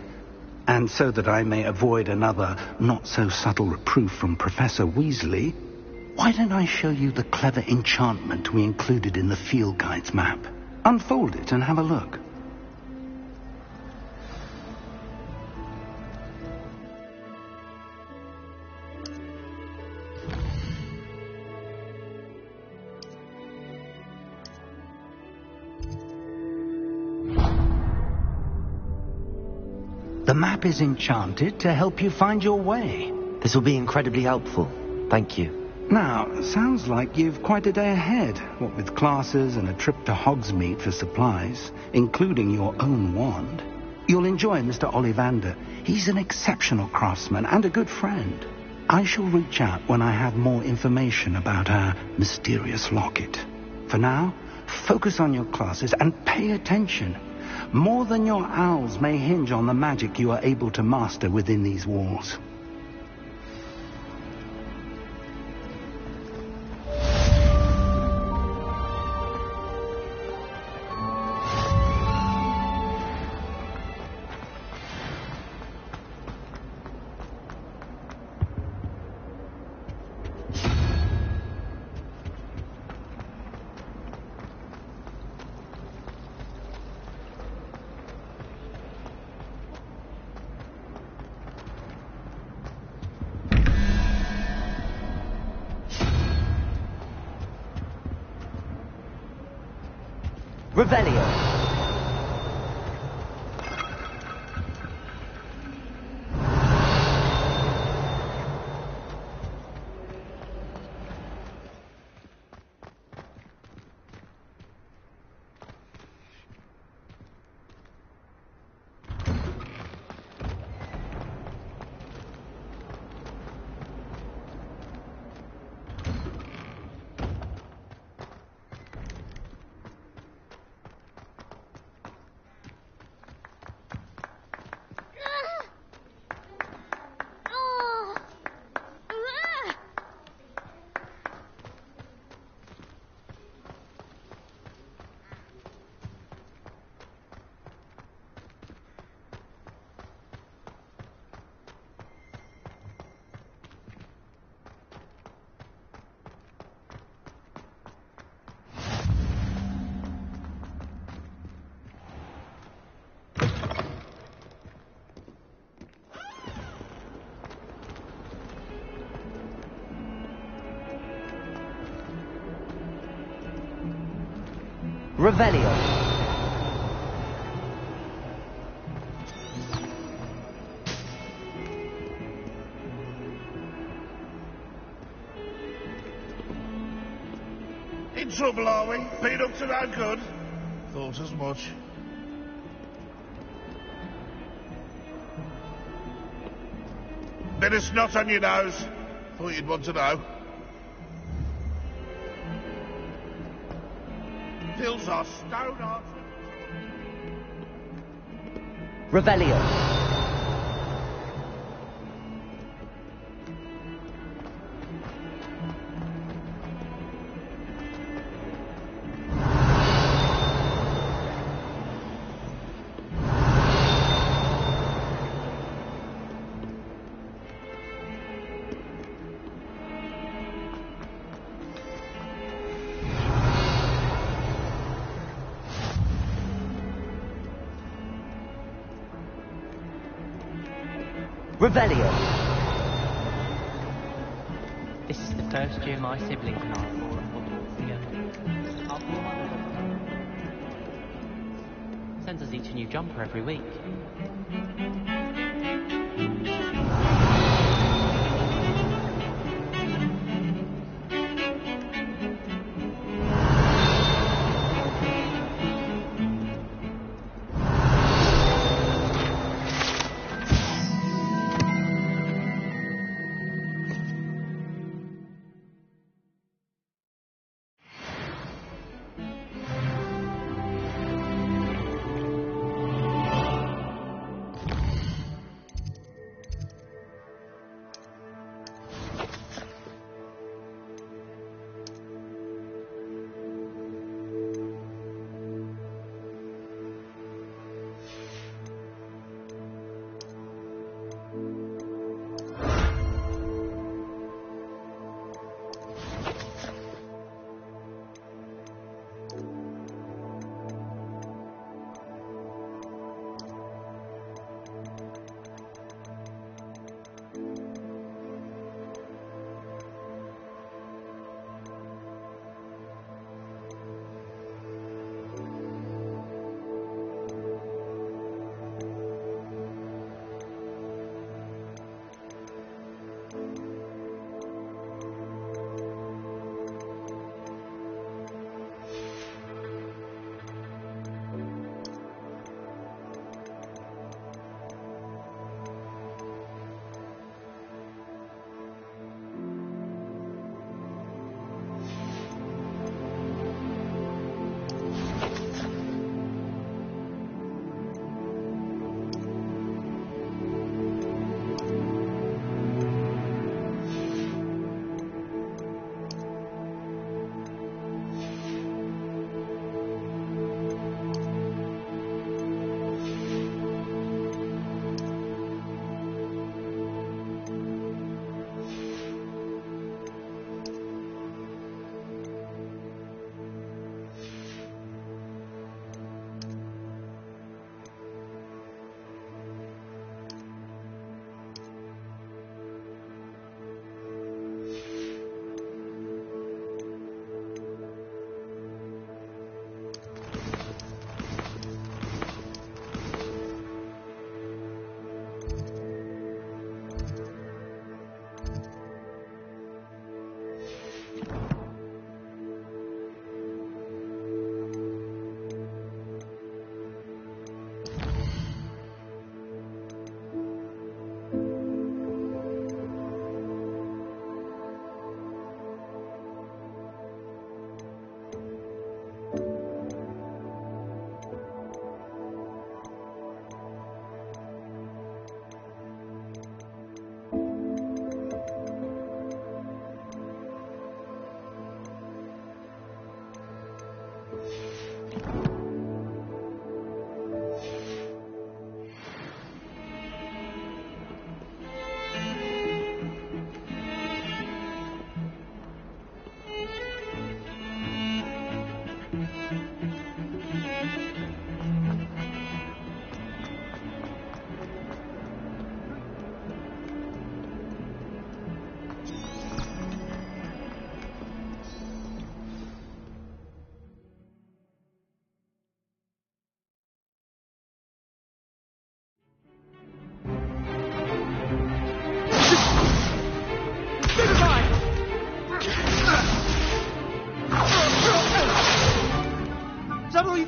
and so that I may avoid another not-so-subtle reproof from Professor Weasley, why don't I show you the clever enchantment we included in the field guide's map? Unfold it and have a look. The map is enchanted to help you find your way. This will be incredibly helpful. Thank you. Now, sounds like you've quite a day ahead, what with classes and a trip to Hogsmeade for supplies, including your own wand. You'll enjoy Mr. Ollivander. He's an exceptional craftsman and a good friend. I shall reach out when I have more information about our mysterious locket. For now, focus on your classes and pay attention. More than your owls may hinge on the magic you are able to master within these walls. Revelio. Revelio. In trouble, are we? Been up to no good? Thought as much. Bit of snot on your nose. Thought you'd want to know. Pills are stone hot. Revelio. Revelio! This is the first year my siblings and I have bought a Hogwarts together. I'll be my mother. Sends us each a new jumper every week.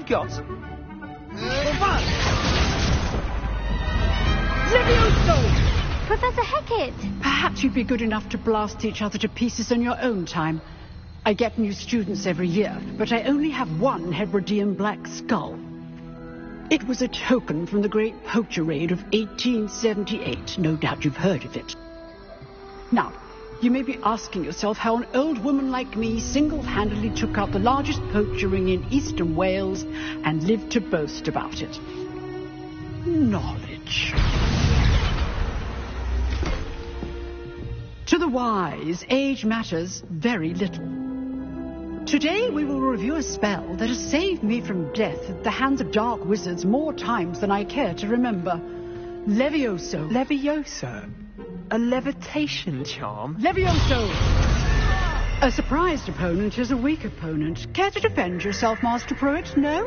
got? Professor Hecat! Perhaps you'd be good enough to blast each other to pieces on your own time. I get new students every year, but I only have one Hebridean black skull. It was a token from the Great Poacher Raid of 1878. No doubt you've heard of it. Now, you may be asking yourself how an old woman like me single-handedly took out the largest poacher ring in eastern Wales and lived to boast about it. Knowledge. To the wise, age matters very little. Today we will review a spell that has saved me from death at the hands of dark wizards more times than I care to remember. Levioso. Levioso? A levitation charm? Levioso! A surprised opponent is a weak opponent. Care to defend yourself, Master Pruitt? No?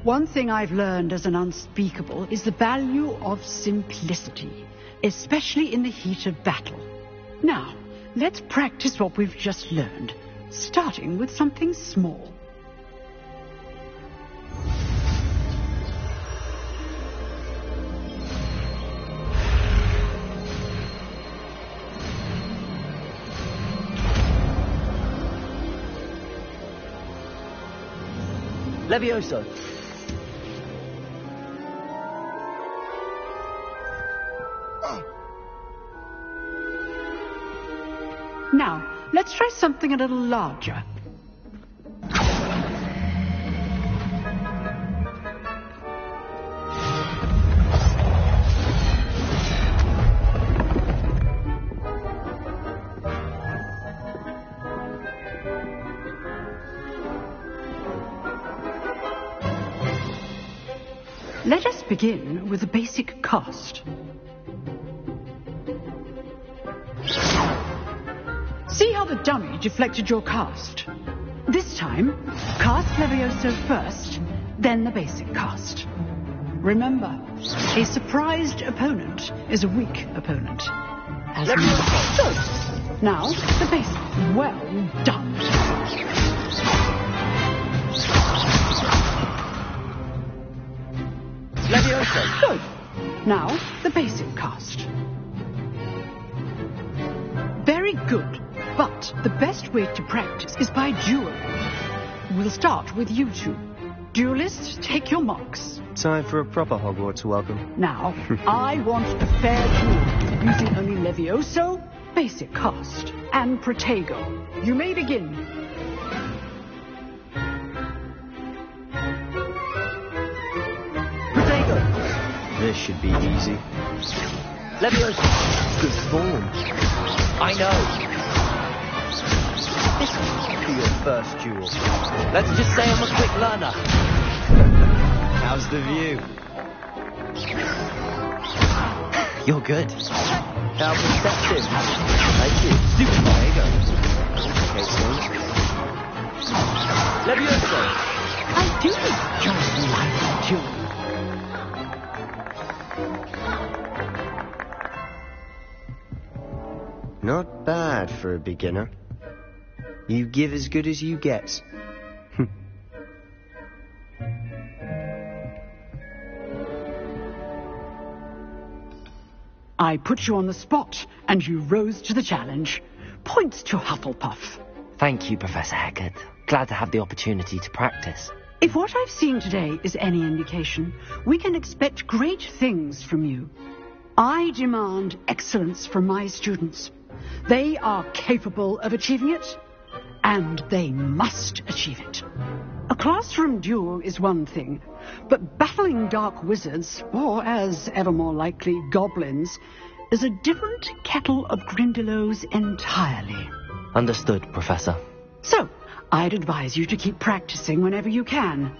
One thing I've learned as an unspeakable is the value of simplicity, especially in the heat of battle. Now, let's practice what we've just learned, starting with something small. Levioso. Now, let's try something a little larger. Let us begin with a basic cast. See how the dummy deflected your cast? This time, cast Levioso first, then the basic cast. Remember, a surprised opponent is a weak opponent. As now, the basic. Well done. Levioso. Good. Now, the basic cast. Very good. But the best way to practice is by duel. We'll start with you two. Duelists, take your marks. Time for a proper Hogwarts welcome. Now, I want a fair duel, using only Levioso, basic cast, and Protego. You may begin. Protego! This should be easy. Levioso. Good form. I know. This will be your first duel. Let's just say I'm a quick learner. How's the view? You're good. How perceptive. Thank you. Stupid. There you go. Okay, so. Levioso. I do just like duel. Not bad for a beginner. You give as good as you get. I put you on the spot, and you rose to the challenge. Points to Hufflepuff. Thank you, Professor Hecat. Glad to have the opportunity to practice. If what I've seen today is any indication, we can expect great things from you. I demand excellence from my students. They are capable of achieving it, and they must achieve it. A classroom duel is one thing, but battling dark wizards, or as ever more likely, goblins, is a different kettle of Grindylows entirely. Understood, Professor. So, I'd advise you to keep practicing whenever you can.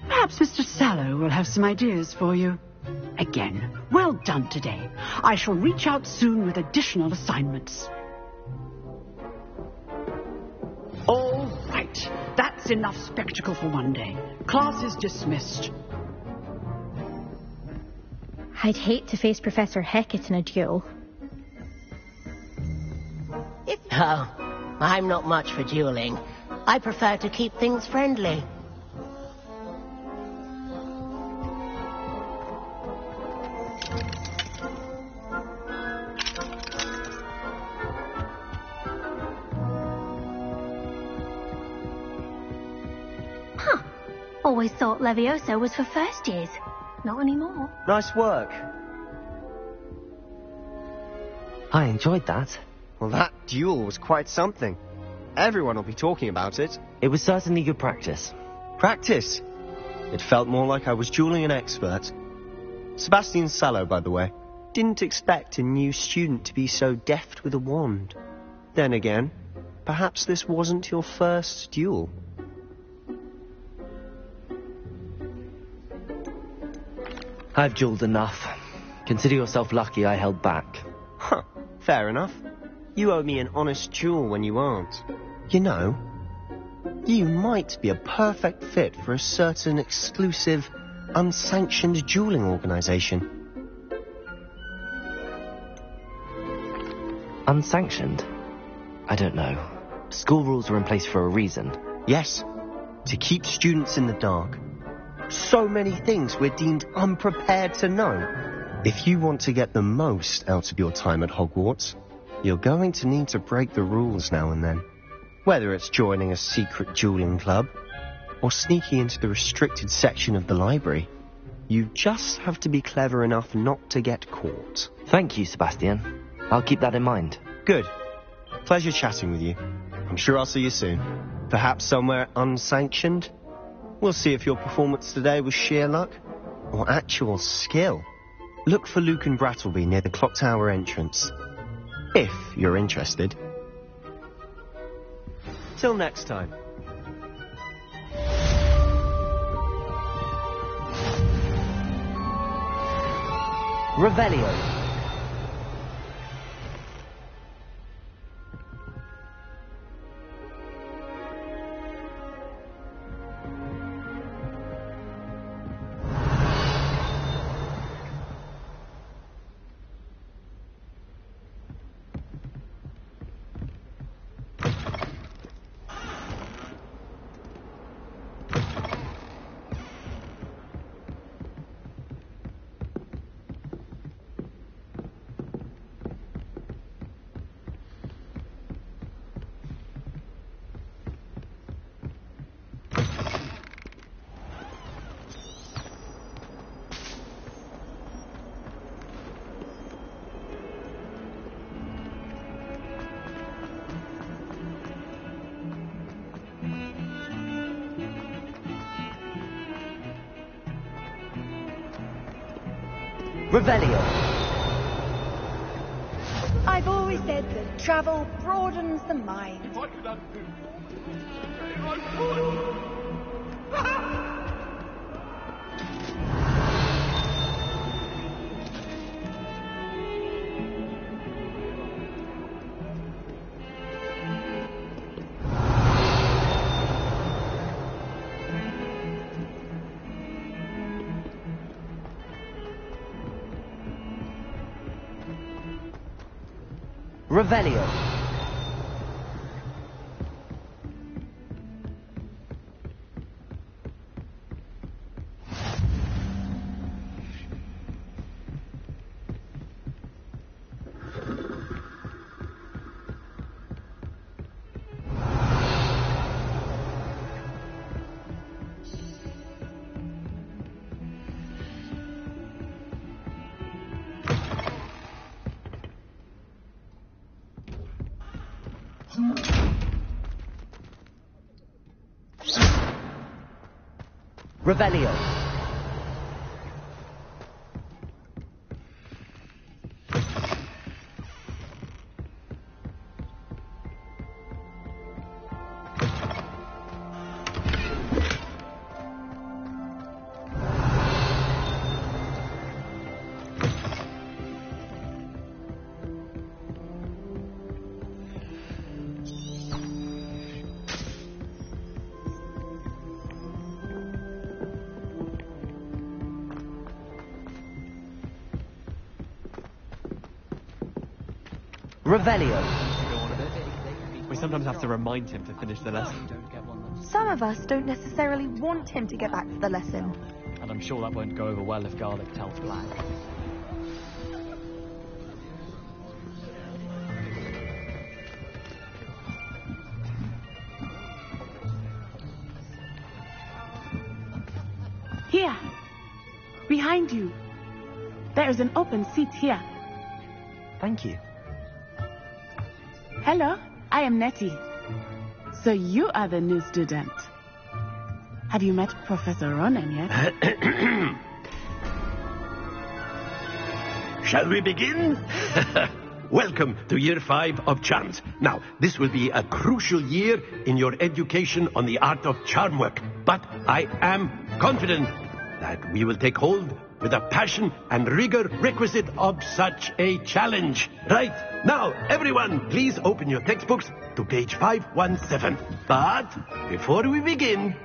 Perhaps Mr. Sallow will have some ideas for you. Again, well done today. I shall reach out soon with additional assignments. All right. That's enough spectacle for one day. Class is dismissed. I'd hate to face Professor Hecat in a duel. Oh, I'm not much for dueling. I prefer to keep things friendly. Always thought Levioso was for first years. Not anymore. Nice work. I enjoyed that. Well, that duel was quite something. Everyone will be talking about it. It was certainly good practice. Practice? It felt more like I was dueling an expert. Sebastian Sallow, by the way. Didn't expect a new student to be so deft with a wand. Then again, perhaps this wasn't your first duel. I've jeweled enough. Consider yourself lucky I held back. Huh, fair enough. You owe me an honest jewel when you aren't. You know, you might be a perfect fit for a certain exclusive, unsanctioned dueling organization. Unsanctioned? I don't know. School rules are in place for a reason. Yes, to keep students in the dark. So many things we're deemed unprepared to know. If you want to get the most out of your time at Hogwarts, you're going to need to break the rules now and then. Whether it's joining a secret dueling club, or sneaking into the restricted section of the library, you just have to be clever enough not to get caught. Thank you, Sebastian. I'll keep that in mind. Good. Pleasure chatting with you. I'm sure I'll see you soon. Perhaps somewhere unsanctioned? We'll see if your performance today was sheer luck or actual skill. Look for Luke and Brattleby near the clock tower entrance. If you're interested. Till next time. Revelio. Revelio. I've always said that travel broadens the mind. Revelio. Revelio. Revelio. We sometimes have to remind him to finish the lesson. Some of us don't necessarily want him to get back to the lesson. And I'm sure that won't go over well if Garlic tells Black. Here. Behind you. There is an open seat here. Thank you. Hello, I am Nettie. So you are the new student. Have you met Professor Ronan yet? Shall we begin? Welcome to Year 5 of Charms. Now, this will be a crucial year in your education on the art of charm work. But I am confident that we will take hold with the passion and rigor requisite of such a challenge. Right, now, everyone, please open your textbooks to page 517. But before we begin,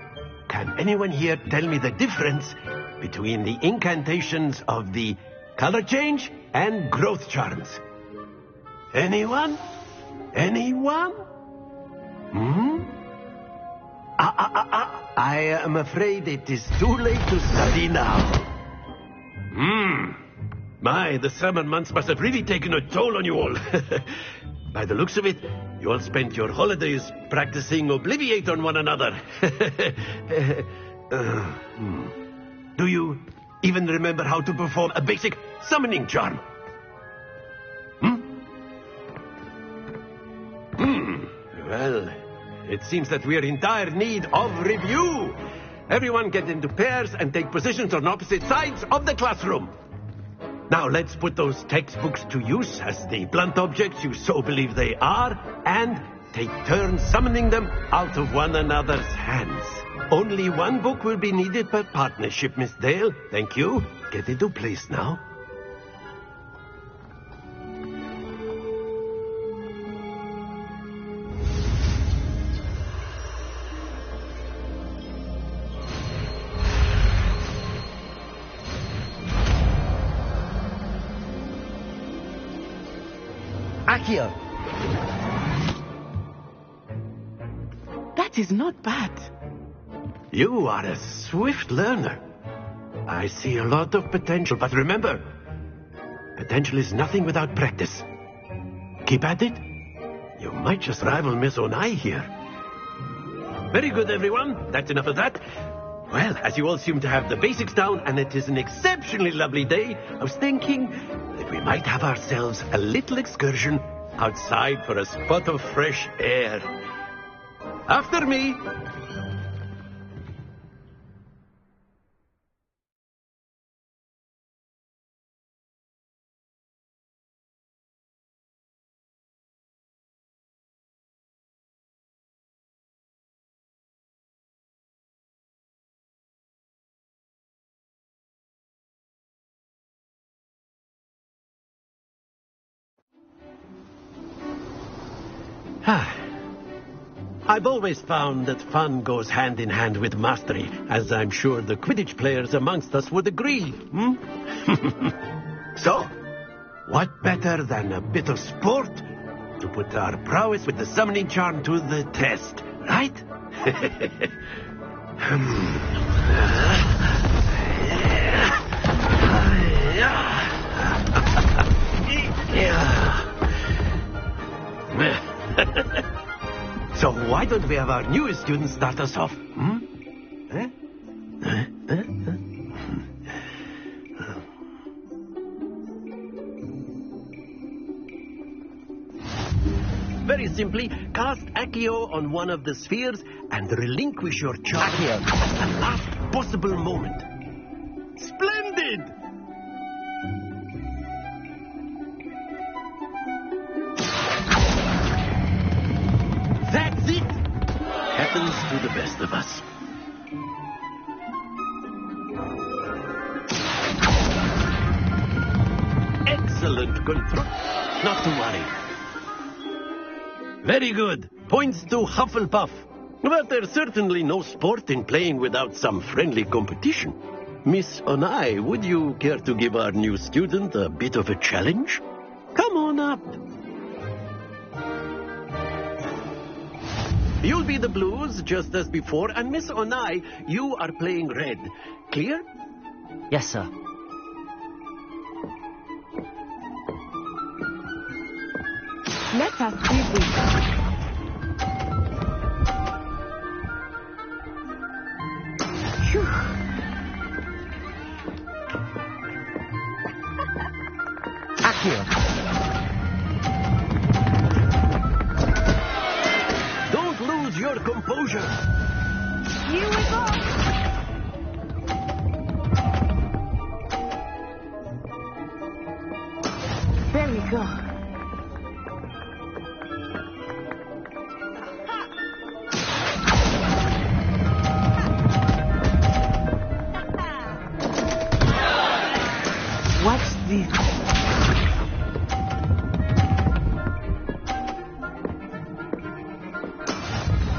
can anyone here tell me the difference between the incantations of the color change and growth charms? Anyone? Anyone? I am afraid it is too late to study now. My, the summer months must have really taken a toll on you all. By the looks of it, you all spent your holidays practicing Obliviate on one another. Do you even remember how to perform a basic summoning charm? Well, it seems that we are in dire need of review. Everyone get into pairs and take positions on opposite sides of the classroom. Now let's put those textbooks to use as the blunt objects you so believe they are, and take turns summoning them out of one another's hands. Only one book will be needed per partnership, Miss Dale. Thank you. Get into place now. Accio! That is not bad. You are a swift learner. I see a lot of potential, but remember, potential is nothing without practice. Keep at it. You might just rival Miss Onai here. Very good, everyone. That's enough of that. Well, as you all seem to have the basics down, and it is an exceptionally lovely day, I was thinking that we might have ourselves a little excursion outside for a spot of fresh air. After me. I've always found that fun goes hand in hand with mastery, as I'm sure the Quidditch players amongst us would agree. So, what better than a bit of sport to put our prowess with the summoning charm to the test, right? So why don't we have our newest student start us off? Very simply, cast Accio on one of the spheres and relinquish your charge at the last possible moment. Splendid! That's it! Happens to the best of us. Excellent control. Not to worry. Very good. Points to Hufflepuff. But there's certainly no sport in playing without some friendly competition. Miss Onai, would you care to give our new student a bit of a challenge? Come on up. You'll be the blues, just as before, and Miss Onai, you are playing red. Clear? Yes, sir. Let us begin. Accio! Don't lose your composure. You was off. There we go. Watch this.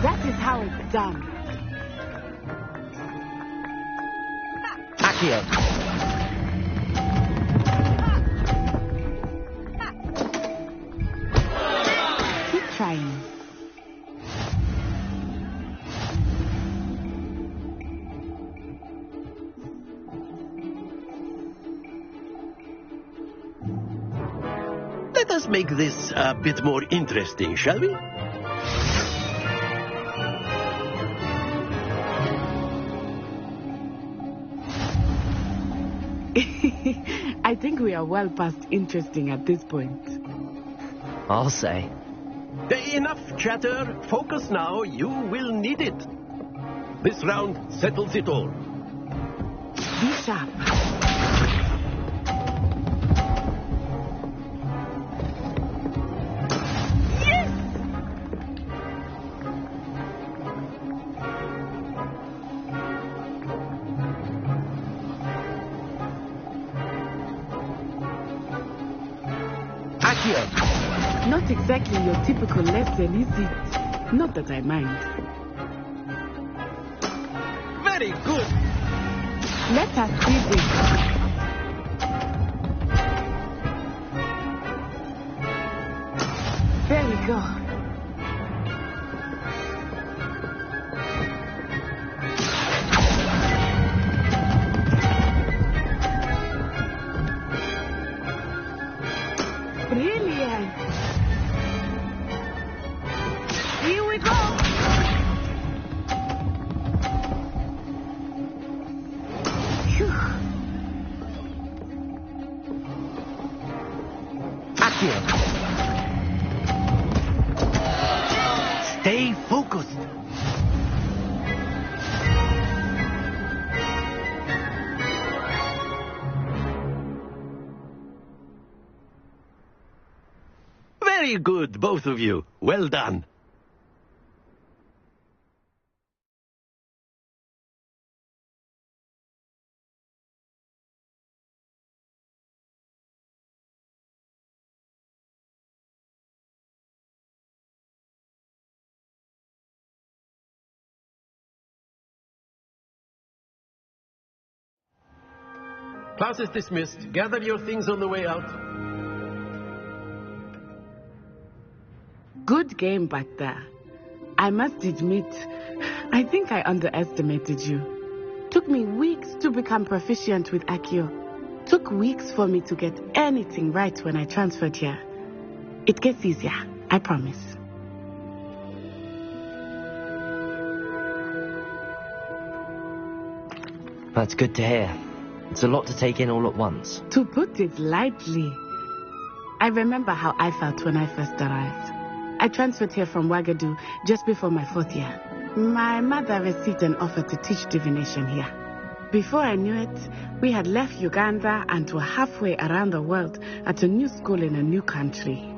That is how it's done. Accio. Keep trying. Let us make this a bit more interesting, shall we? I think we are well past interesting at this point. I'll say. Enough chatter. Focus now. You will need it. This round settles it all. Be sharp. Not exactly your typical lesson, is it? Not that I mind. Very good. Let us see this. There we go. Brilliant. Here we go. Phew. Accio. Stay focused. Very good, both of you. Well done. Class is dismissed. Gather your things on the way out. Good game back there. I must admit, I think I underestimated you. Took me weeks to become proficient with Accio. Took weeks for me to get anything right when I transferred here. It gets easier, I promise. That's good to hear. It's a lot to take in all at once. To put it lightly, I remember how I felt when I first arrived. I transferred here from Ouagadougou just before my 4th year. My mother received an offer to teach divination here. Before I knew it, we had left Uganda and were halfway around the world at a new school in a new country.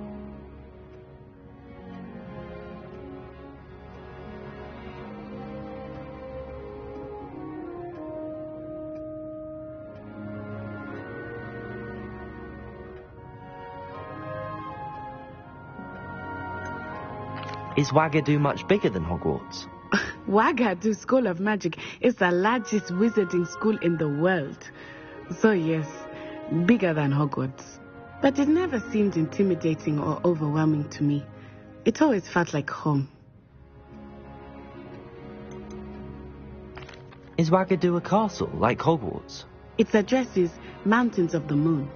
Is Ouagadougou much bigger than Hogwarts? Ouagadougou School of Magic is the largest wizarding school in the world. So yes, bigger than Hogwarts. But it never seemed intimidating or overwhelming to me. It always felt like home. Is Ouagadougou a castle, like Hogwarts? Its address is Mountains of the Moon.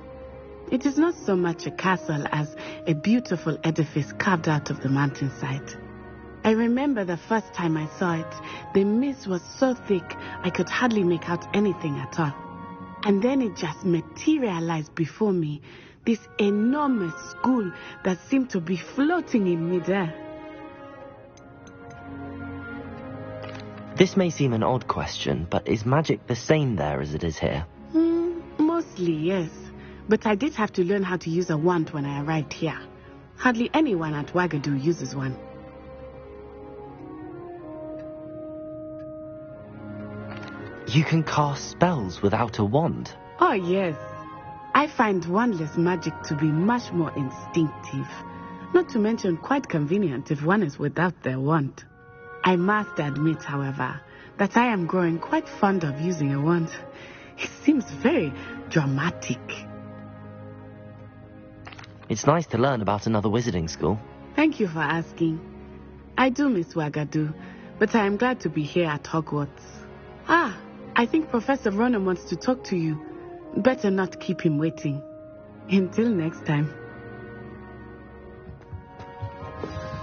It is not so much a castle as a beautiful edifice carved out of the mountainside. I remember the first time I saw it, the mist was so thick I could hardly make out anything at all. And then it just materialized before me, this enormous school that seemed to be floating in midair. This may seem an odd question, but is magic the same there as it is here? Mostly, yes. But I did have to learn how to use a wand when I arrived here. Hardly anyone at Ouagadougou uses one. You can cast spells without a wand? Oh, yes. I find wandless magic to be much more instinctive, not to mention quite convenient if one is without their wand. I must admit, however, that I am growing quite fond of using a wand. It seems very dramatic. It's nice to learn about another wizarding school. Thank you for asking. I do miss Wagadu, but I am glad to be here at Hogwarts. I think Professor Ronan wants to talk to you. Better not keep him waiting. Until next time.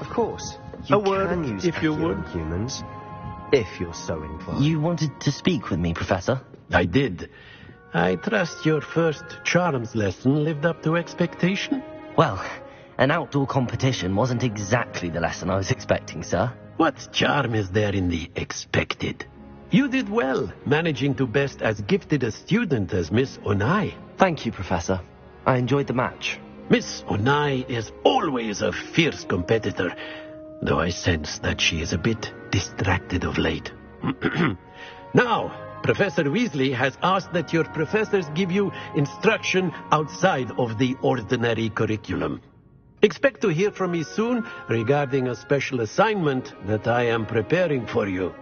Of course. You can use if you would, humans. If you're so inclined. You wanted to speak with me, Professor? I did. I trust your first charms lesson lived up to expectation? Well, an outdoor competition wasn't exactly the lesson I was expecting, sir. What charm is there in the expected? You did well, managing to best as gifted a student as Miss Onai. Thank you, Professor. I enjoyed the match. Miss Onai is always a fierce competitor, though I sense that she is a bit distracted of late. Now, Professor Weasley has asked that your professors give you instruction outside of the ordinary curriculum. Expect to hear from me soon regarding a special assignment that I am preparing for you.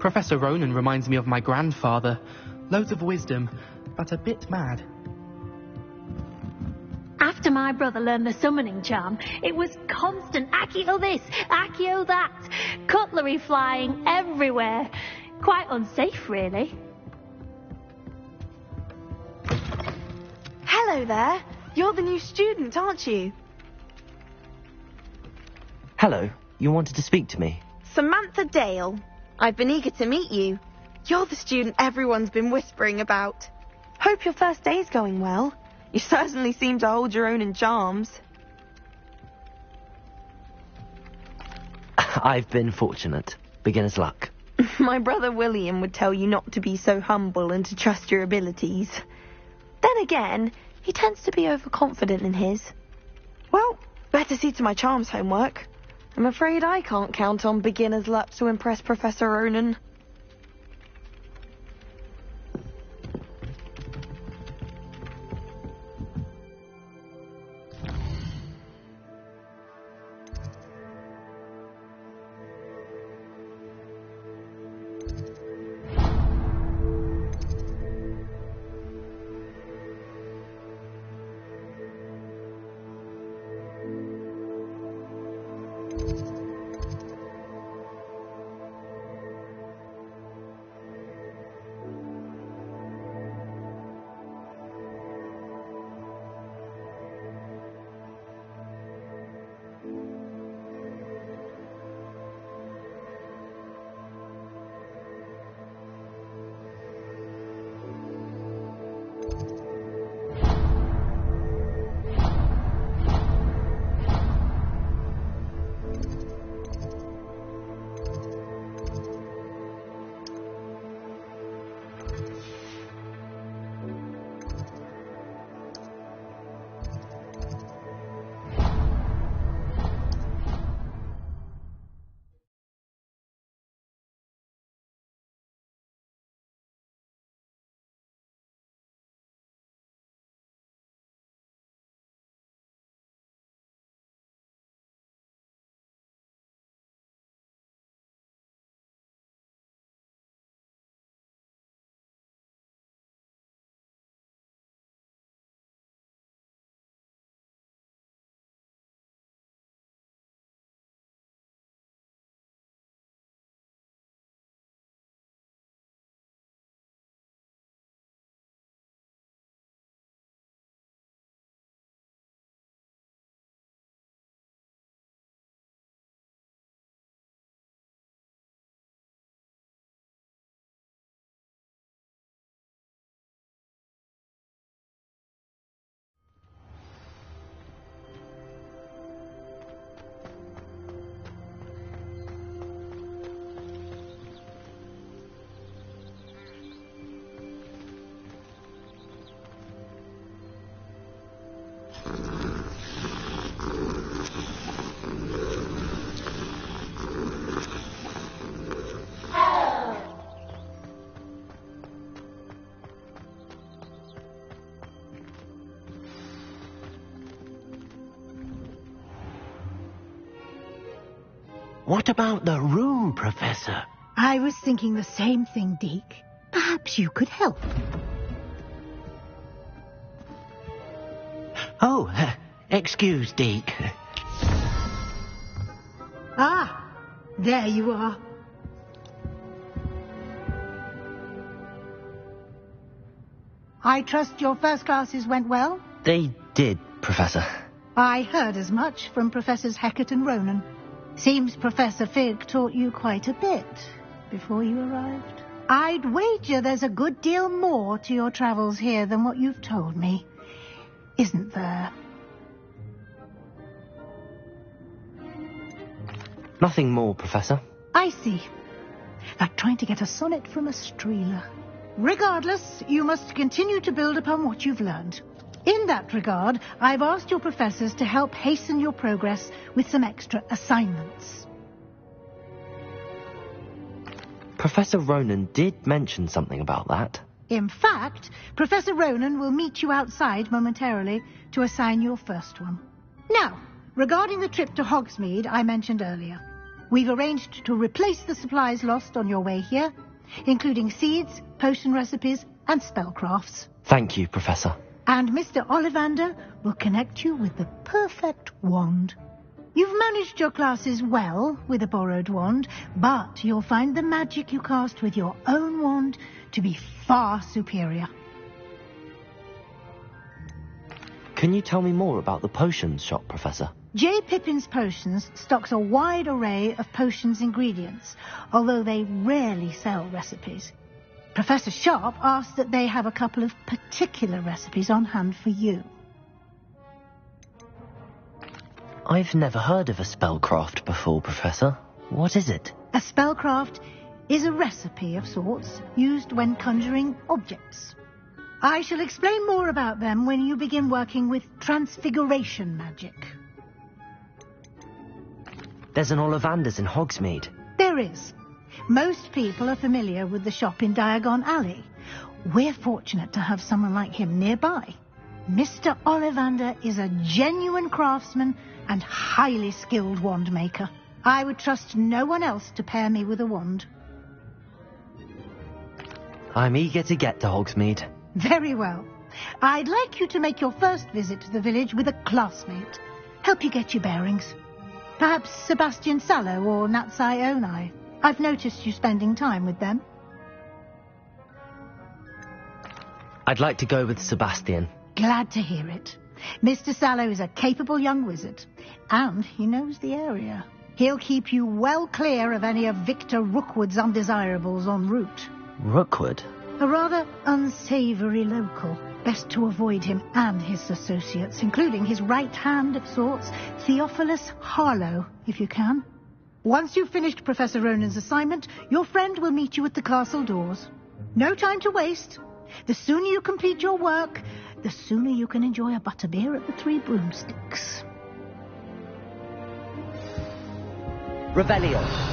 Professor Ronan reminds me of my grandfather. Loads of wisdom, but a bit mad. After my brother learned the summoning charm, it was constant Accio this, Accio that, cutlery flying everywhere. Quite unsafe, really. Hello there. You're the new student, aren't you? Hello. You wanted to speak to me? Samantha Dale. I've been eager to meet you. You're the student everyone's been whispering about. Hope your first day's going well. You certainly seem to hold your own in charms. I've been fortunate. Beginner's luck. My brother William would tell you not to be so humble and to trust your abilities. Then again, he tends to be overconfident in his. Well, better see to my charms homework. I'm afraid I can't count on beginner's luck to impress Professor Ronan. What about the room, Professor? I was thinking the same thing, Deke. Perhaps you could help. Oh, excuse, Deke. Ah, there you are. I trust your first classes went well? They did, Professor. I heard as much from Professors Hecat and Ronan. Seems Professor Fig taught you quite a bit before you arrived. I'd wager there's a good deal more to your travels here than what you've told me. Isn't there? Nothing more, Professor. I see. Like trying to get a sonnet from a streeler. Regardless, you must continue to build upon what you've learned. In that regard, I've asked your professors to help hasten your progress with some extra assignments. Professor Ronan did mention something about that. In fact, Professor Ronan will meet you outside momentarily to assign your first one. Now, regarding the trip to Hogsmeade I mentioned earlier, we've arranged to replace the supplies lost on your way here, including seeds, potion recipes, and spellcrafts. Thank you, Professor. And Mr. Ollivander will connect you with the perfect wand. You've managed your classes well with a borrowed wand, but you'll find the magic you cast with your own wand to be far superior. Can you tell me more about the potions shop, Professor? J. Pippin's Potions stocks a wide array of potions ingredients, although they rarely sell recipes. Professor Sharp asked that they have a couple of particular recipes on hand for you. I've never heard of a spellcraft before, Professor. What is it? A spellcraft is a recipe of sorts used when conjuring objects. I shall explain more about them when you begin working with transfiguration magic. There's an Ollivander's in Hogsmeade. There is. Most people are familiar with the shop in Diagon Alley. We're fortunate to have someone like him nearby. Mr. Ollivander is a genuine craftsman and highly skilled wand maker. I would trust no one else to pair me with a wand. I'm eager to get to Hogsmeade. Very well. I'd like you to make your first visit to the village with a classmate. Help you get your bearings. Perhaps Sebastian Sallow or Natsai Onai. I've noticed you spending time with them. I'd like to go with Sebastian. Glad to hear it. Mr. Sallow is a capable young wizard, and he knows the area. He'll keep you well clear of any of Victor Rookwood's undesirables en route. Rookwood? A rather unsavoury local. Best to avoid him and his associates, including his right hand of sorts, Theophilus Harlow, if you can. Once you've finished Professor Ronan's assignment, your friend will meet you at the castle doors. No time to waste. The sooner you complete your work, the sooner you can enjoy a butterbeer at the Three Broomsticks. Revelio.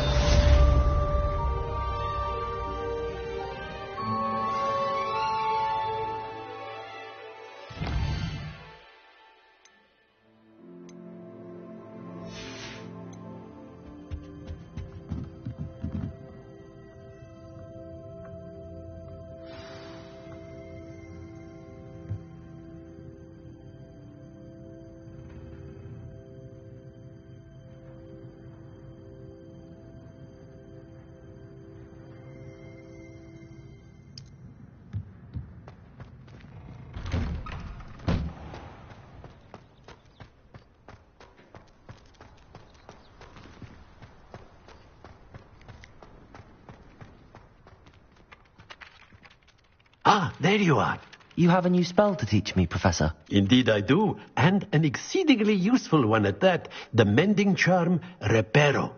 Ah, there you are. You have a new spell to teach me, Professor. Indeed I do, and an exceedingly useful one at that. The mending charm, Reparo.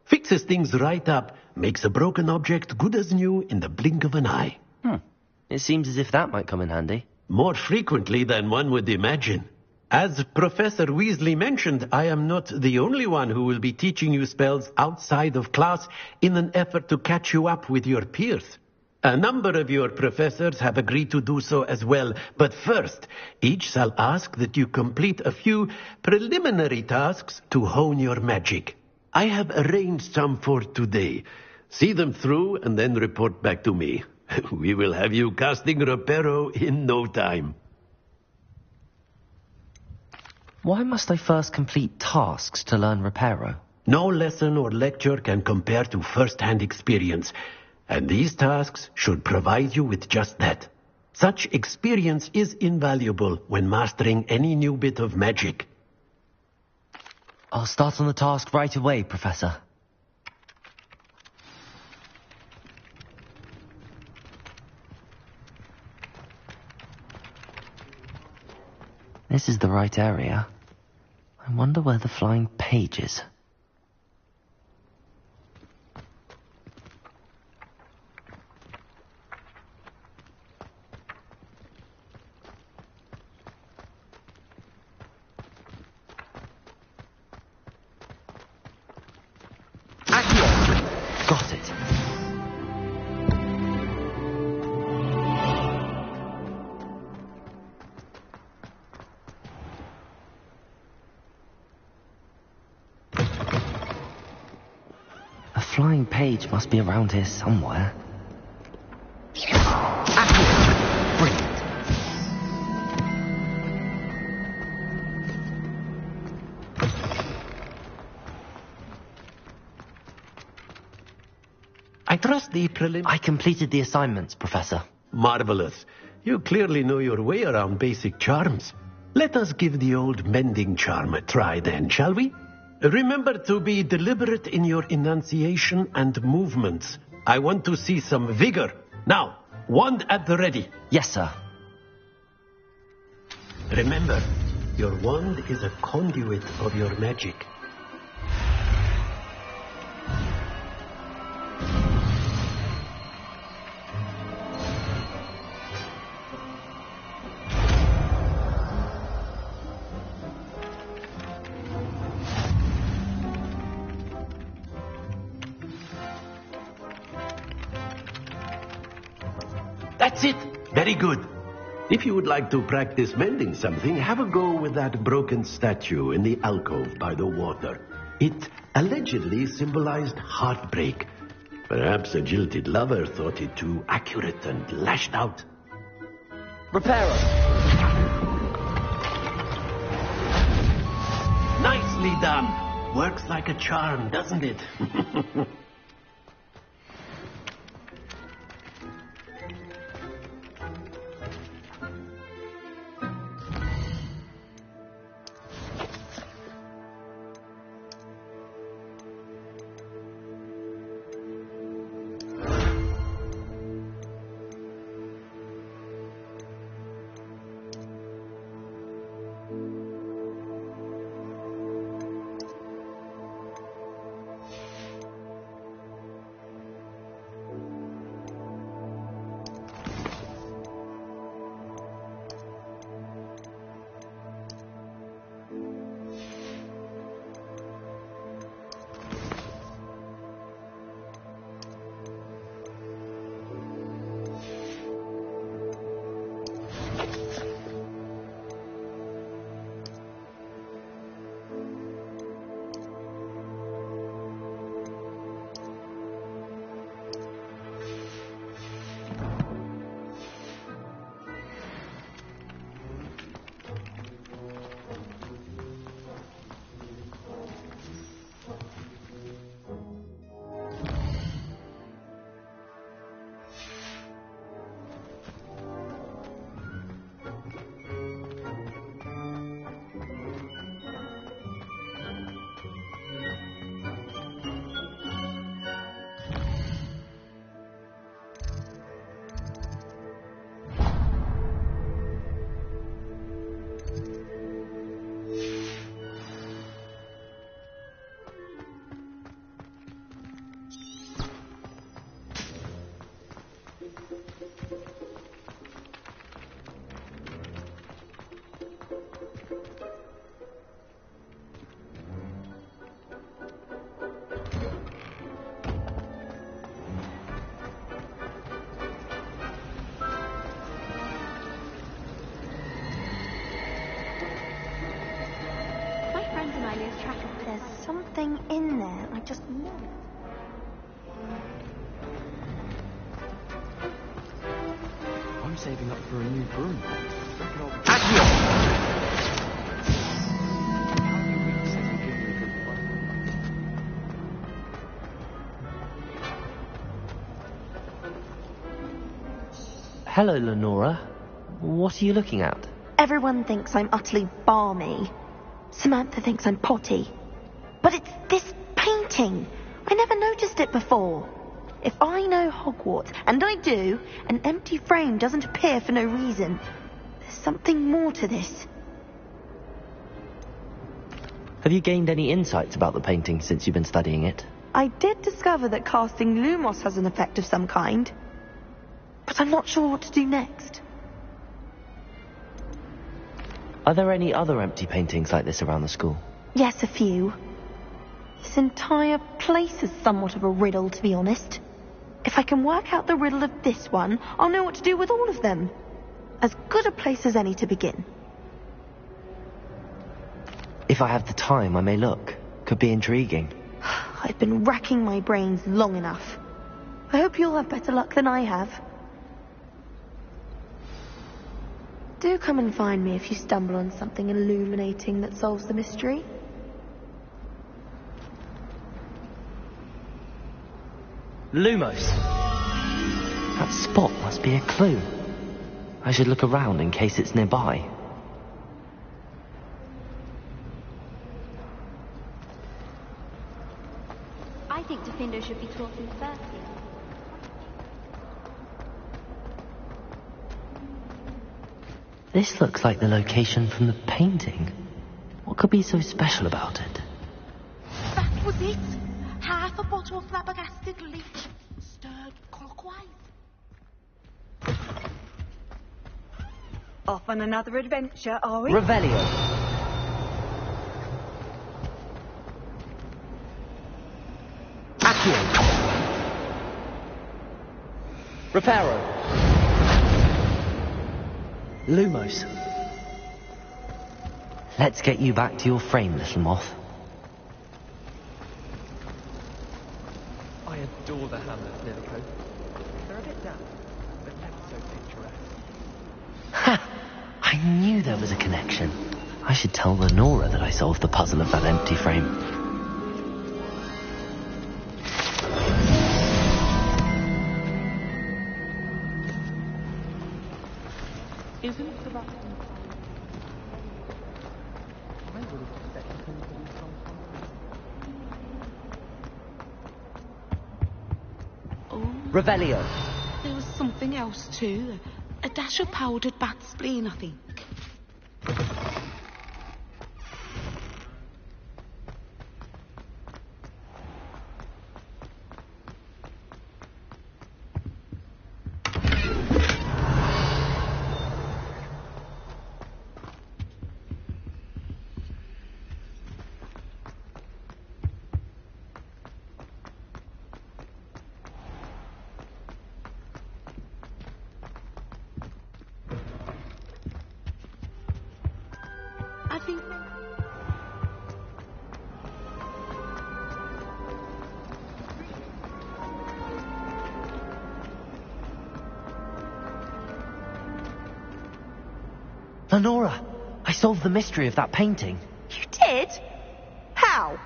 Fixes things right up, makes a broken object good as new in the blink of an eye. It seems as if that might come in handy. More frequently than one would imagine. As Professor Weasley mentioned, I am not the only one who will be teaching you spells outside of class in an effort to catch you up with your peers. A number of your professors have agreed to do so as well, but first, each shall ask that you complete a few preliminary tasks to hone your magic. I have arranged some for today. See them through and then report back to me. We will have you casting Reparo in no time. Why must I first complete tasks to learn Reparo? No lesson or lecture can compare to first-hand experience, and these tasks should provide you with just that. Such experience is invaluable when mastering any new bit of magic. I'll start on the task right away, Professor. This is the right area. I wonder where the flying page is. Got it. A flying page must be around here somewhere. Brilliant. I trust the I completed the assignments, Professor. Marvelous. You clearly know your way around basic charms. Let us give the old mending charm a try then, shall we? Remember to be deliberate in your enunciation and movements. I want to see some vigor. Now, wand at the ready. Yes, sir. Remember, your wand is a conduit of your magic. That's it. Very good. If you would like to practice mending something, have a go with that broken statue in the alcove by the water. It allegedly symbolized heartbreak. Perhaps a jilted lover thought it too accurate and lashed out. Reparo. Nicely done. Works like a charm, doesn't it? saving up for a new broom. Hello, Lenora. What are you looking at? Everyone thinks I'm utterly balmy. Samantha thinks I'm potty. But it's this painting. I never noticed it before. If I know Hogwarts, and I do, an empty frame doesn't appear for no reason. There's something more to this. Have you gained any insights about the painting since you've been studying it? I did discover that casting Lumos has an effect of some kind. But I'm not sure what to do next. Are there any other empty paintings like this around the school? Yes, a few. This entire place is somewhat of a riddle, to be honest. If I can work out the riddle of this one, I'll know what to do with all of them. As good a place as any to begin. If I have the time, I may look. Could be intriguing. I've been racking my brains long enough. I hope you'll have better luck than I have. Do come and find me if you stumble on something illuminating that solves the mystery. Lumos! That spot must be a clue. I should look around in case it's nearby. I think Defendo should be taught in first year. This looks like the location from the painting. What could be so special about it? That was it. Half a bottle of flabbergasted leech, stirred clockwise. Off on another adventure, are we? Revelio. Accio. Reparo. Lumos. Let's get you back to your frame, little moth. I adore the hamlets near the coast. They're a bit damp, but never so picturesque. Ha! I knew there was a connection. I should tell Lenora that I solved the puzzle of that empty frame. Isn't Sebastian I would have expected him to be some Revelio. There was something else too. A dash of powdered bat spleen, I think. I think... Lenora, I solved the mystery of that painting. You did? How?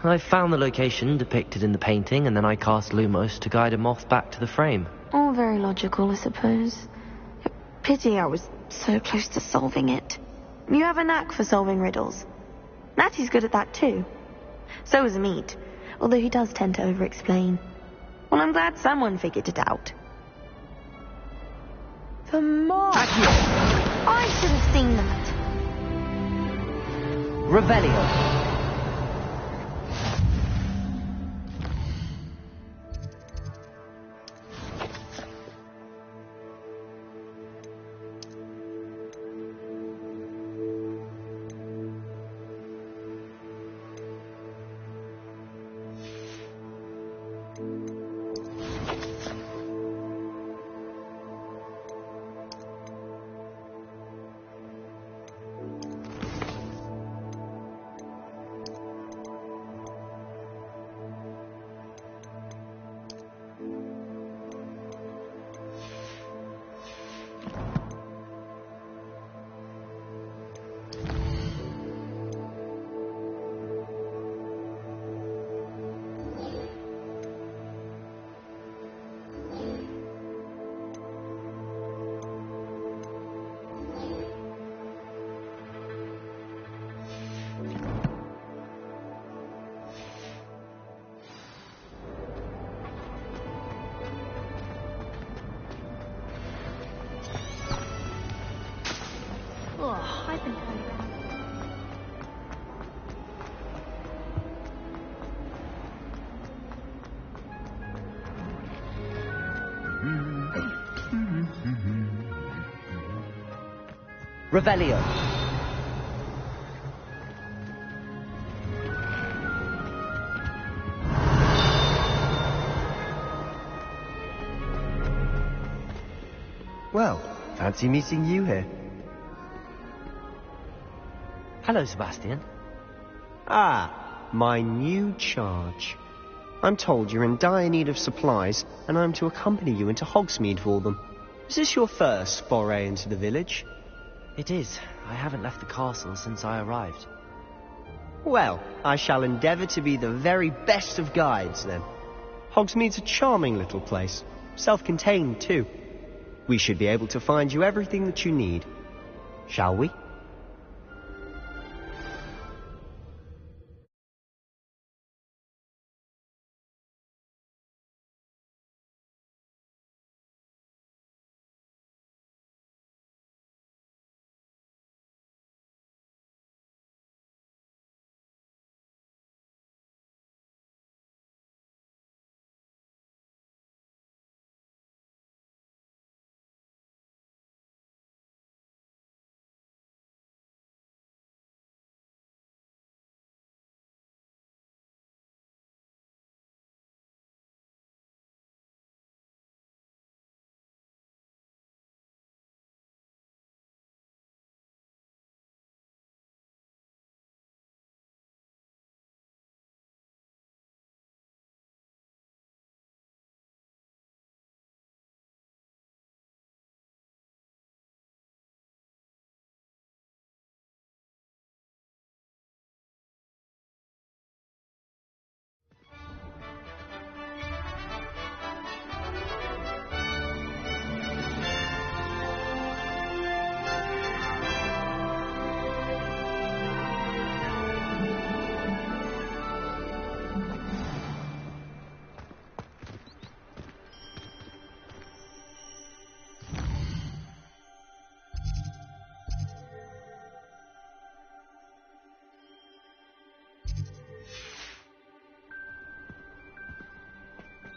I found the location depicted in the painting, and then I cast Lumos to guide a moth back to the frame. All very logical, I suppose. Pity I was so close to solving it. You have a knack for solving riddles. Natty's good at that too. So is Meat, although he does tend to over-explain. Well, I'm glad someone figured it out. The moth! I should have seen that. Revelio. Revelio. Well, fancy meeting you here. Hello, Sebastian. Ah, my new charge. I'm told you're in dire need of supplies, and I'm to accompany you into Hogsmeade for them. Is this your first foray into the village? It is. I haven't left the castle since I arrived. Well, I shall endeavour to be the very best of guides, then. Hogsmeade's a charming little place. Self-contained, too. We should be able to find you everything that you need. Shall we?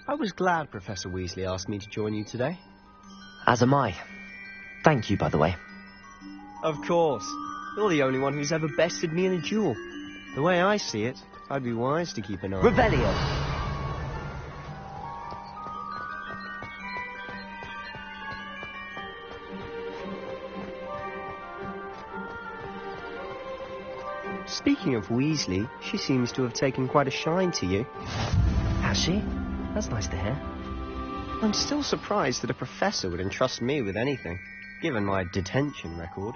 I was glad Professor Weasley asked me to join you today. As am I. Thank you, by the way. Of course. You're the only one who's ever bested me in a duel. The way I see it, I'd be wise to keep an eye. Revelio. Speaking of Weasley, she seems to have taken quite a shine to you. Has she? That's nice to hear. I'm still surprised that a professor would entrust me with anything, given my detention record.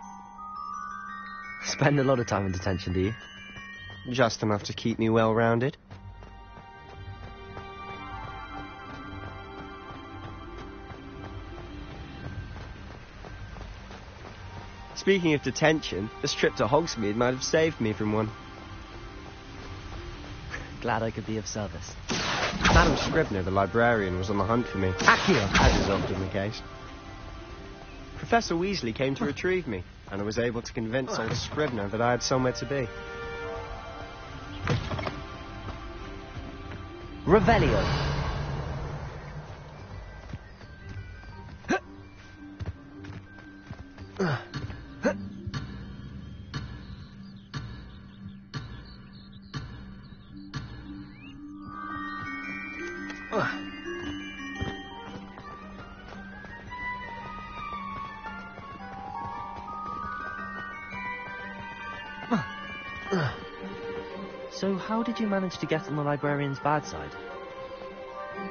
Spend a lot of time in detention, do you? Just enough to keep me well-rounded. Speaking of detention, this trip to Hogsmeade might have saved me from one. Glad I could be of service. Madam Scribner, the librarian, was on the hunt for me. Accio! As is often the case. Professor Weasley came to retrieve me, and I was able to convince old Scribner that I had somewhere to be. Revelio. So how did you manage to get on the librarian's bad side?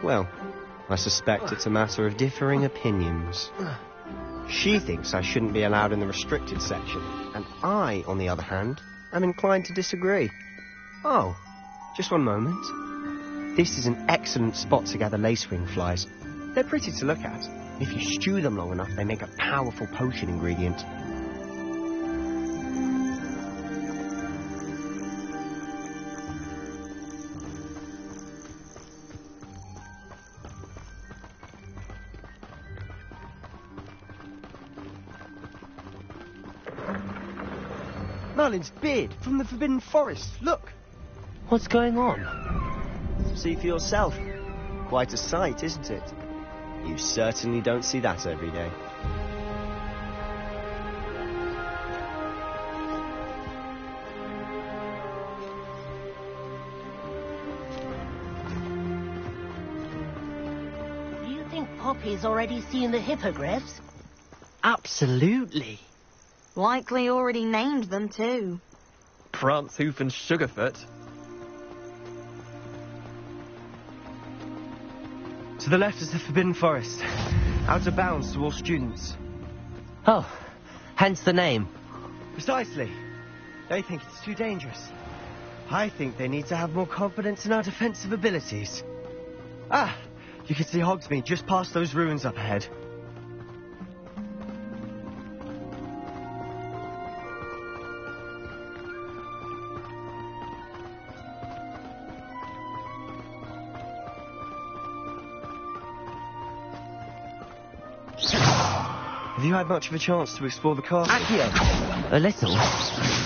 Well, I suspect it's a matter of differing opinions. She thinks I shouldn't be allowed in the restricted section, and I, on the other hand, am inclined to disagree. Oh, just one moment. This is an excellent spot to gather lacewing flies. They're pretty to look at. If you stew them long enough, they make a powerful potion ingredient. Merlin's beard from the Forbidden Forest. Look. What's going on? See for yourself. Quite a sight, isn't it? You certainly don't see that every day. Poppy's already seen the hippogriffs? Absolutely. Likely already named them, too. Prance, Hoof and Sugarfoot. To the left is the Forbidden Forest. Out of bounds to all students. Oh, hence the name. Precisely. They think it's too dangerous. I think they need to have more confidence in our defensive abilities. Ah, you can see Hogsmeade just past those ruins up ahead. Have you had much of a chance to explore the castle? Accio! A little.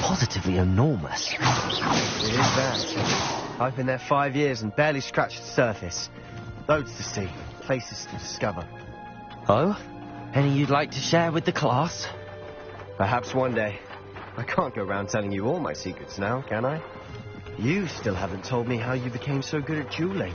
Positively enormous. It is that. I've been there 5 years and barely scratched the surface. Loads to see, places to discover. Oh? Any you'd like to share with the class? Perhaps one day. I can't go around telling you all my secrets now, can I? You still haven't told me how you became so good at dueling.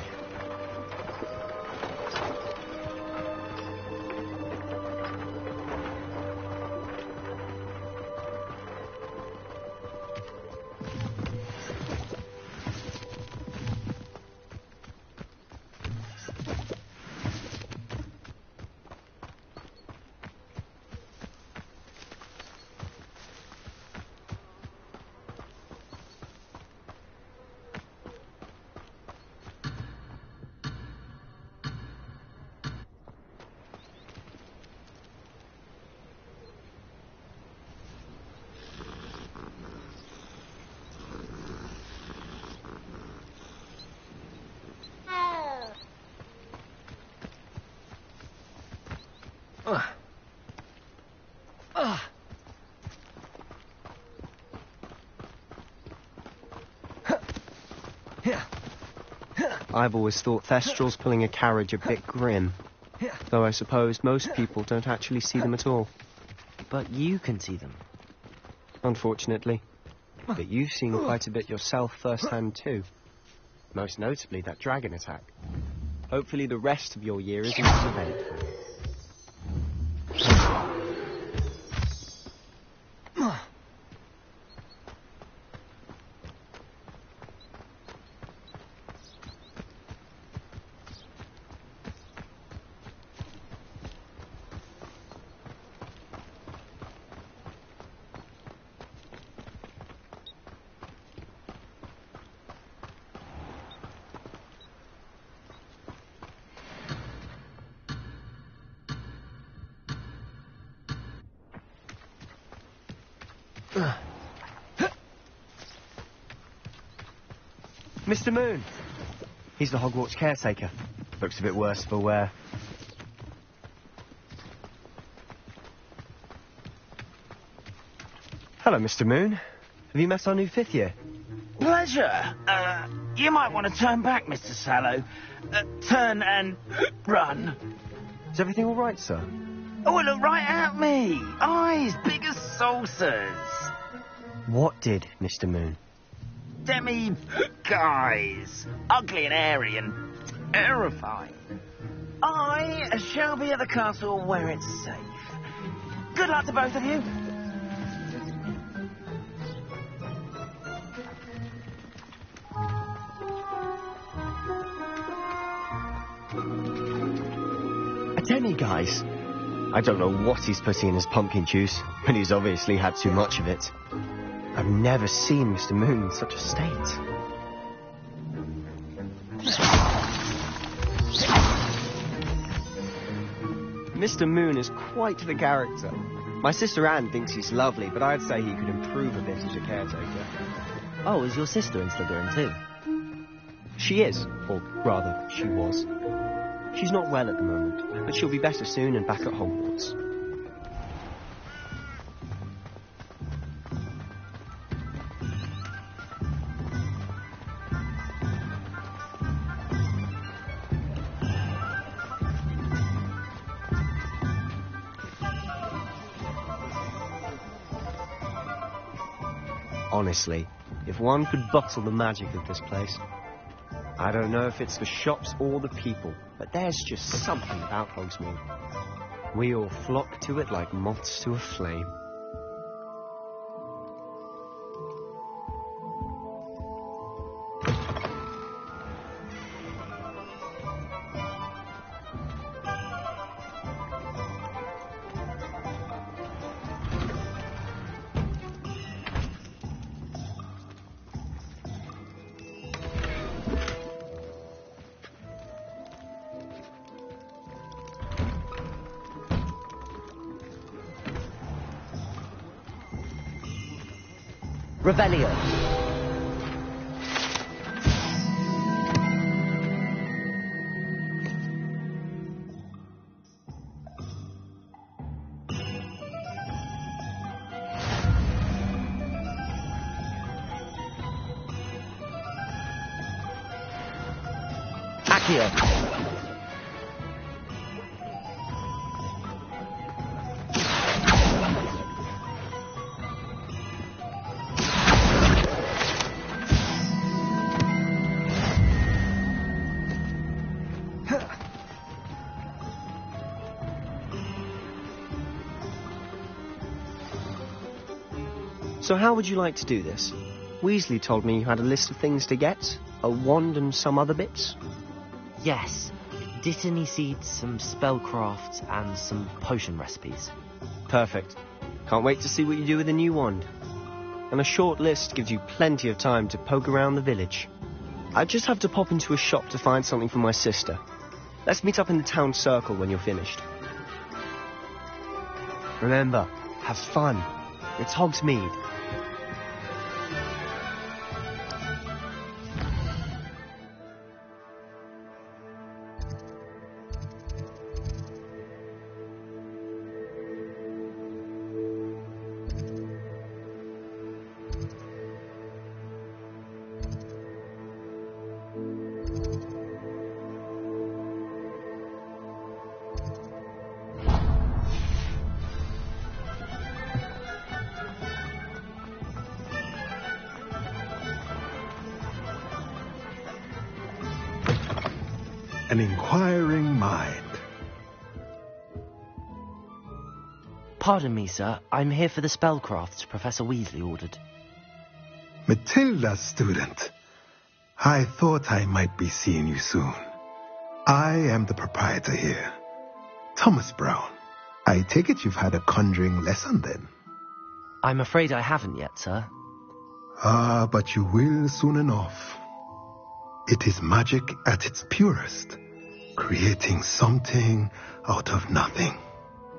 I've always thought Thestrals pulling a carriage a bit grim. Though I suppose most people don't actually see them at all. But you can see them. Unfortunately. But you've seen quite a bit yourself firsthand too. Most notably that dragon attack. Hopefully the rest of your year isn't as eventful. Mr. Moon. He's the Hogwarts caretaker. Looks a bit worse for wear. Hello, Mr. Moon. Have you met our new 5th year? Pleasure. You might want to turn back, Mr. Sallow. Turn and run. Is everything all right, sir? Oh, look right at me. Eyes big as saucers. What did, Mr. Moon? Demi guys. Ugly and airy and terrifying. I shall be at the castle where it's safe. Good luck to both of you. A demi, guys. I don't know what he's putting in his pumpkin juice, but he's obviously had too much of it. I've never seen Mr. Moon in such a state. Mr. Moon is quite the character. My sister Anne thinks he's lovely, but I'd say he could improve a bit as a caretaker. Oh, is your sister in Slytherin too? She is, or rather, she was. She's not well at the moment, but she'll be better soon and back at Hogwarts. Honestly, if one could bottle the magic of this place, I don't know if it's the shops or the people, but there's just something about Hogsmeade. We all flock to it like moths to a flame. Revelio. Accio. So how would you like to do this? Weasley told me you had a list of things to get, a wand and some other bits. Yes. Dittany seeds, some spellcrafts, and some potion recipes. Perfect. Can't wait to see what you do with the new wand. And a short list gives you plenty of time to poke around the village. I just have to pop into a shop to find something for my sister. Let's meet up in the town circle when you're finished. Remember, have fun. It's Hogsmeade. An inquiring mind. Pardon me, sir. I'm here for the spellcrafts Professor Weasley ordered. Matilda, student. I thought I might be seeing you soon. I am the proprietor here, Thomas Brown. I take it you've had a conjuring lesson then? I'm afraid I haven't yet, sir. Ah, but you will soon enough. It is magic at its purest, creating something out of nothing.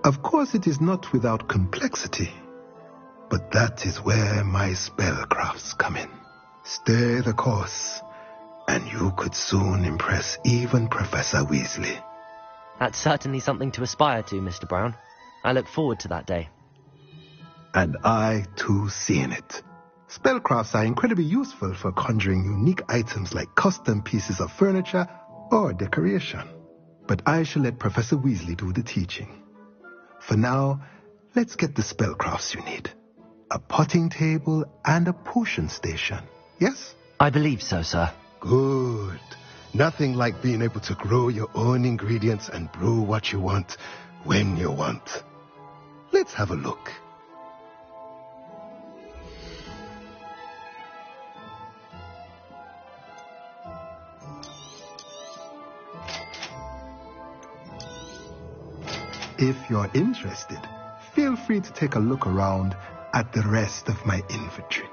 Of course, it is not without complexity, but that is where my spellcrafts come in. Stay the course, and you could soon impress even Professor Weasley. That's certainly something to aspire to, Mr. Brown. I look forward to that day. And I, too, seeing it. Spellcrafts are incredibly useful for conjuring unique items like custom pieces of furniture or decoration. But I shall let Professor Weasley do the teaching. For now, let's get the spellcrafts you need. A potting table and a potion station, yes? I believe so, sir. Good. Nothing like being able to grow your own ingredients and brew what you want when you want. Let's have a look. If you're interested, feel free to take a look around at the rest of my inventory.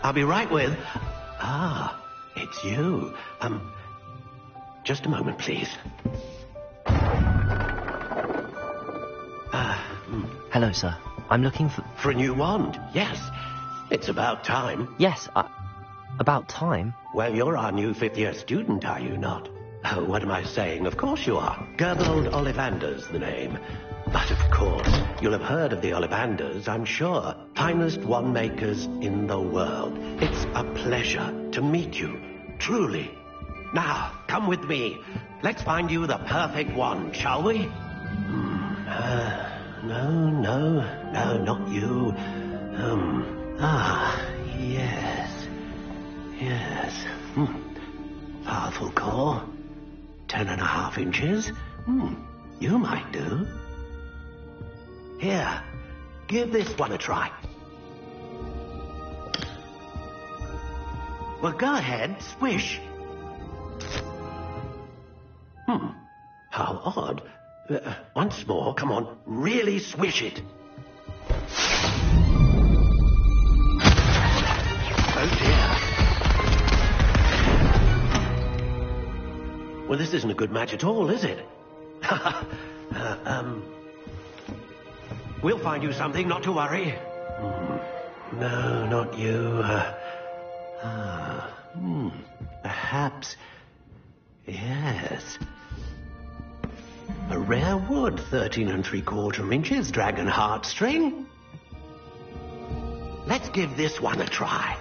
I'll be right with... Ah, it's you. Just a moment, please. Hello, sir. I'm looking for... For a new wand, yes. It's about time. Yes, about time? Well, you're our new fifth-year student, are you not? Oh, what am I saying? Of course you are. Gerbold Ollivander's the name. But of course, you'll have heard of the Ollivanders, I'm sure. Finest wand makers in the world. It's a pleasure to meet you, truly. Now, come with me. Let's find you the perfect wand, shall we? No, not you. Yes. Powerful core. 10.5 inches. You might do. Here, give this one a try. Well, go ahead, swish. How odd. Once more, come on, really swish it. Oh dear. Well, this isn't a good match at all, is it? We'll find you something, not to worry. No, not you. Perhaps... Yes. A rare wood, 13 3/4 inches, dragon heartstring. Let's give this one a try.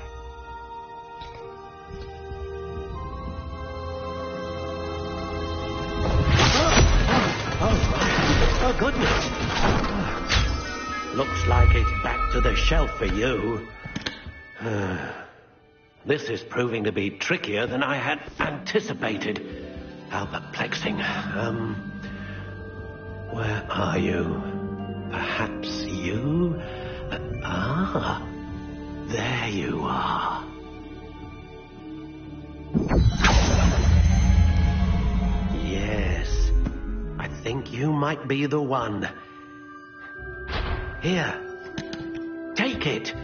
Oh, goodness. Looks like it's back to the shelf for you. This is proving to be trickier than I had anticipated. How perplexing. Where are you? Perhaps you? There you are. Yes, I think you might be the one. Here, take it.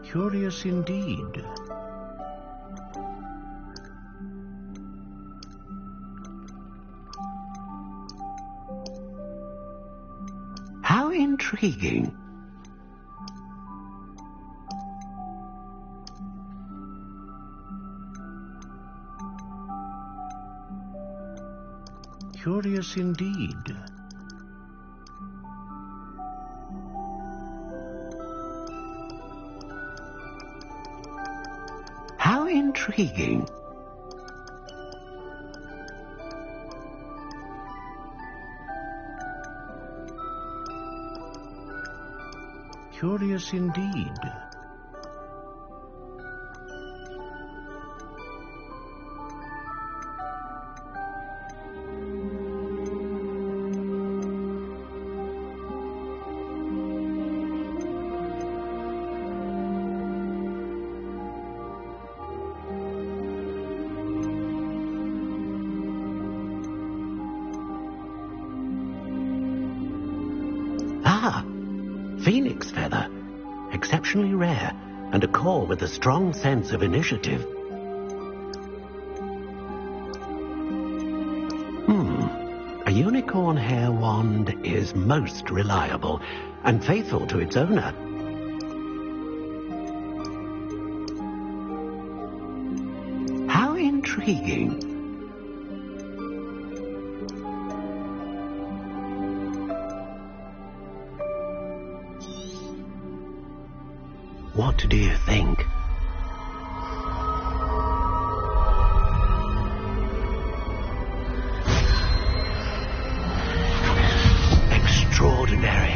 Curious indeed. How intriguing. Curious indeed. How intriguing. Curious indeed. Phoenix feather. Exceptionally rare, and a core with a strong sense of initiative. A unicorn hair wand is most reliable and faithful to its owner. How intriguing. What do you think? Extraordinary.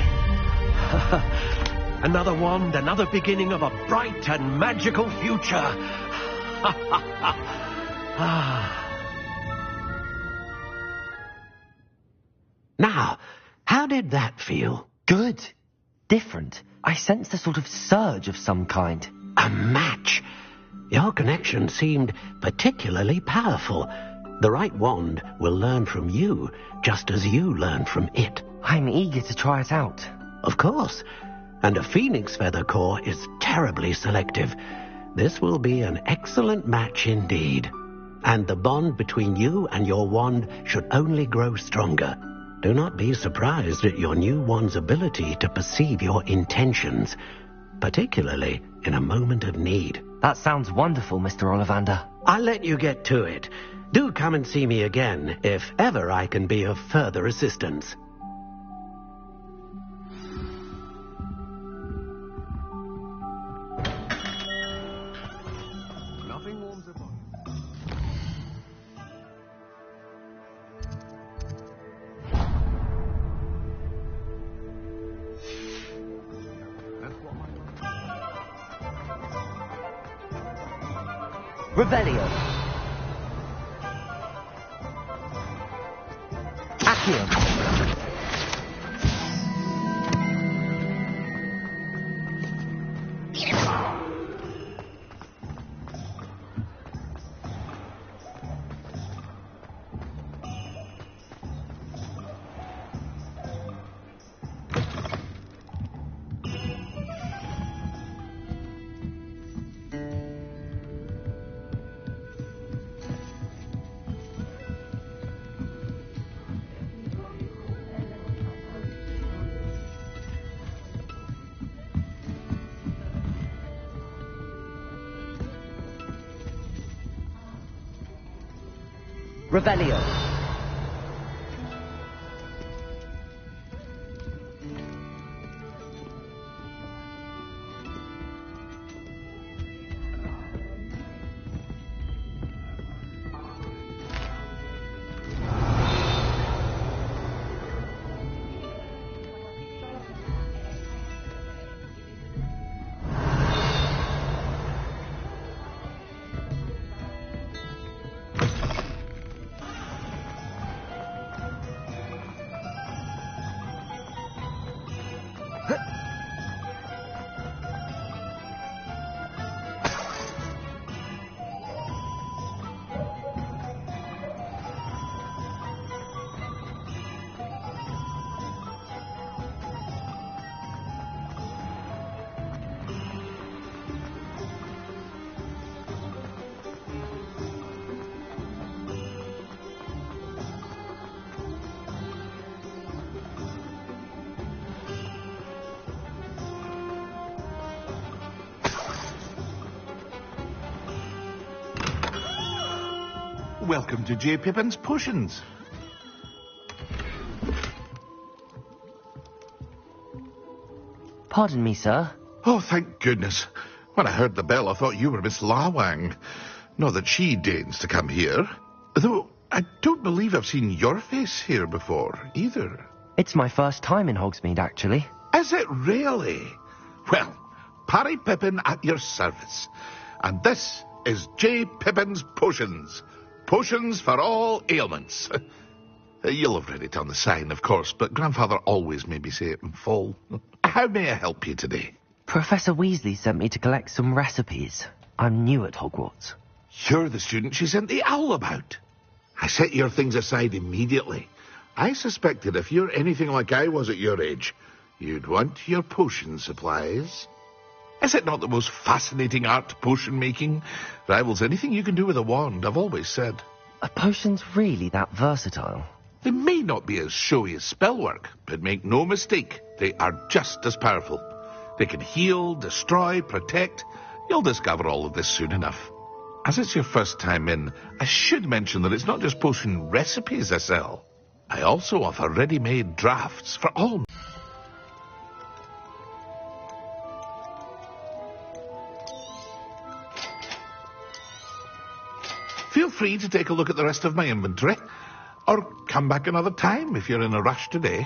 Another wand, another beginning of a bright and magical future. Now, how did that feel? Good. Different. I sensed a sort of surge of some kind. A match. Your connection seemed particularly powerful. The right wand will learn from you, just as you learn from it. I'm eager to try it out. Of course. And a phoenix feather core is terribly selective. This will be an excellent match indeed. And the bond between you and your wand should only grow stronger. Do not be surprised at your new wand's ability to perceive your intentions, particularly in a moment of need. That sounds wonderful, Mr. Ollivander. I'll let you get to it. Do come and see me again if ever I can be of further assistance. Nothing warms a body. Revelio. Accio. Revelio. Welcome to J. Pippin's Potions. Pardon me, sir. Oh, thank goodness. When I heard the bell, I thought you were Miss Lawang. Not that she deigns to come here. Though I don't believe I've seen your face here before, either. It's my first time in Hogsmeade, actually. Is it really? Well, Parry Pippin at your service. And this is J. Pippin's Potions. Potions for all ailments. You'll have read it on the sign, of course, but Grandfather always made me say it in full. How may I help you today? Professor Weasley sent me to collect some recipes. I'm new at Hogwarts. You're the student she sent the owl about. I set your things aside immediately. I suspected if you're anything like I was at your age, you'd want your potion supplies. Is it not the most fascinating art, potion making? Rivals anything you can do with a wand, I've always said. Are potions really that versatile? They may not be as showy as spellwork, but make no mistake, they are just as powerful. They can heal, destroy, protect. You'll discover all of this soon enough. As it's your first time in, I should mention that it's not just potion recipes I sell. I also offer ready-made drafts for all. Feel free to take a look at the rest of my inventory, or come back another time if you're in a rush today.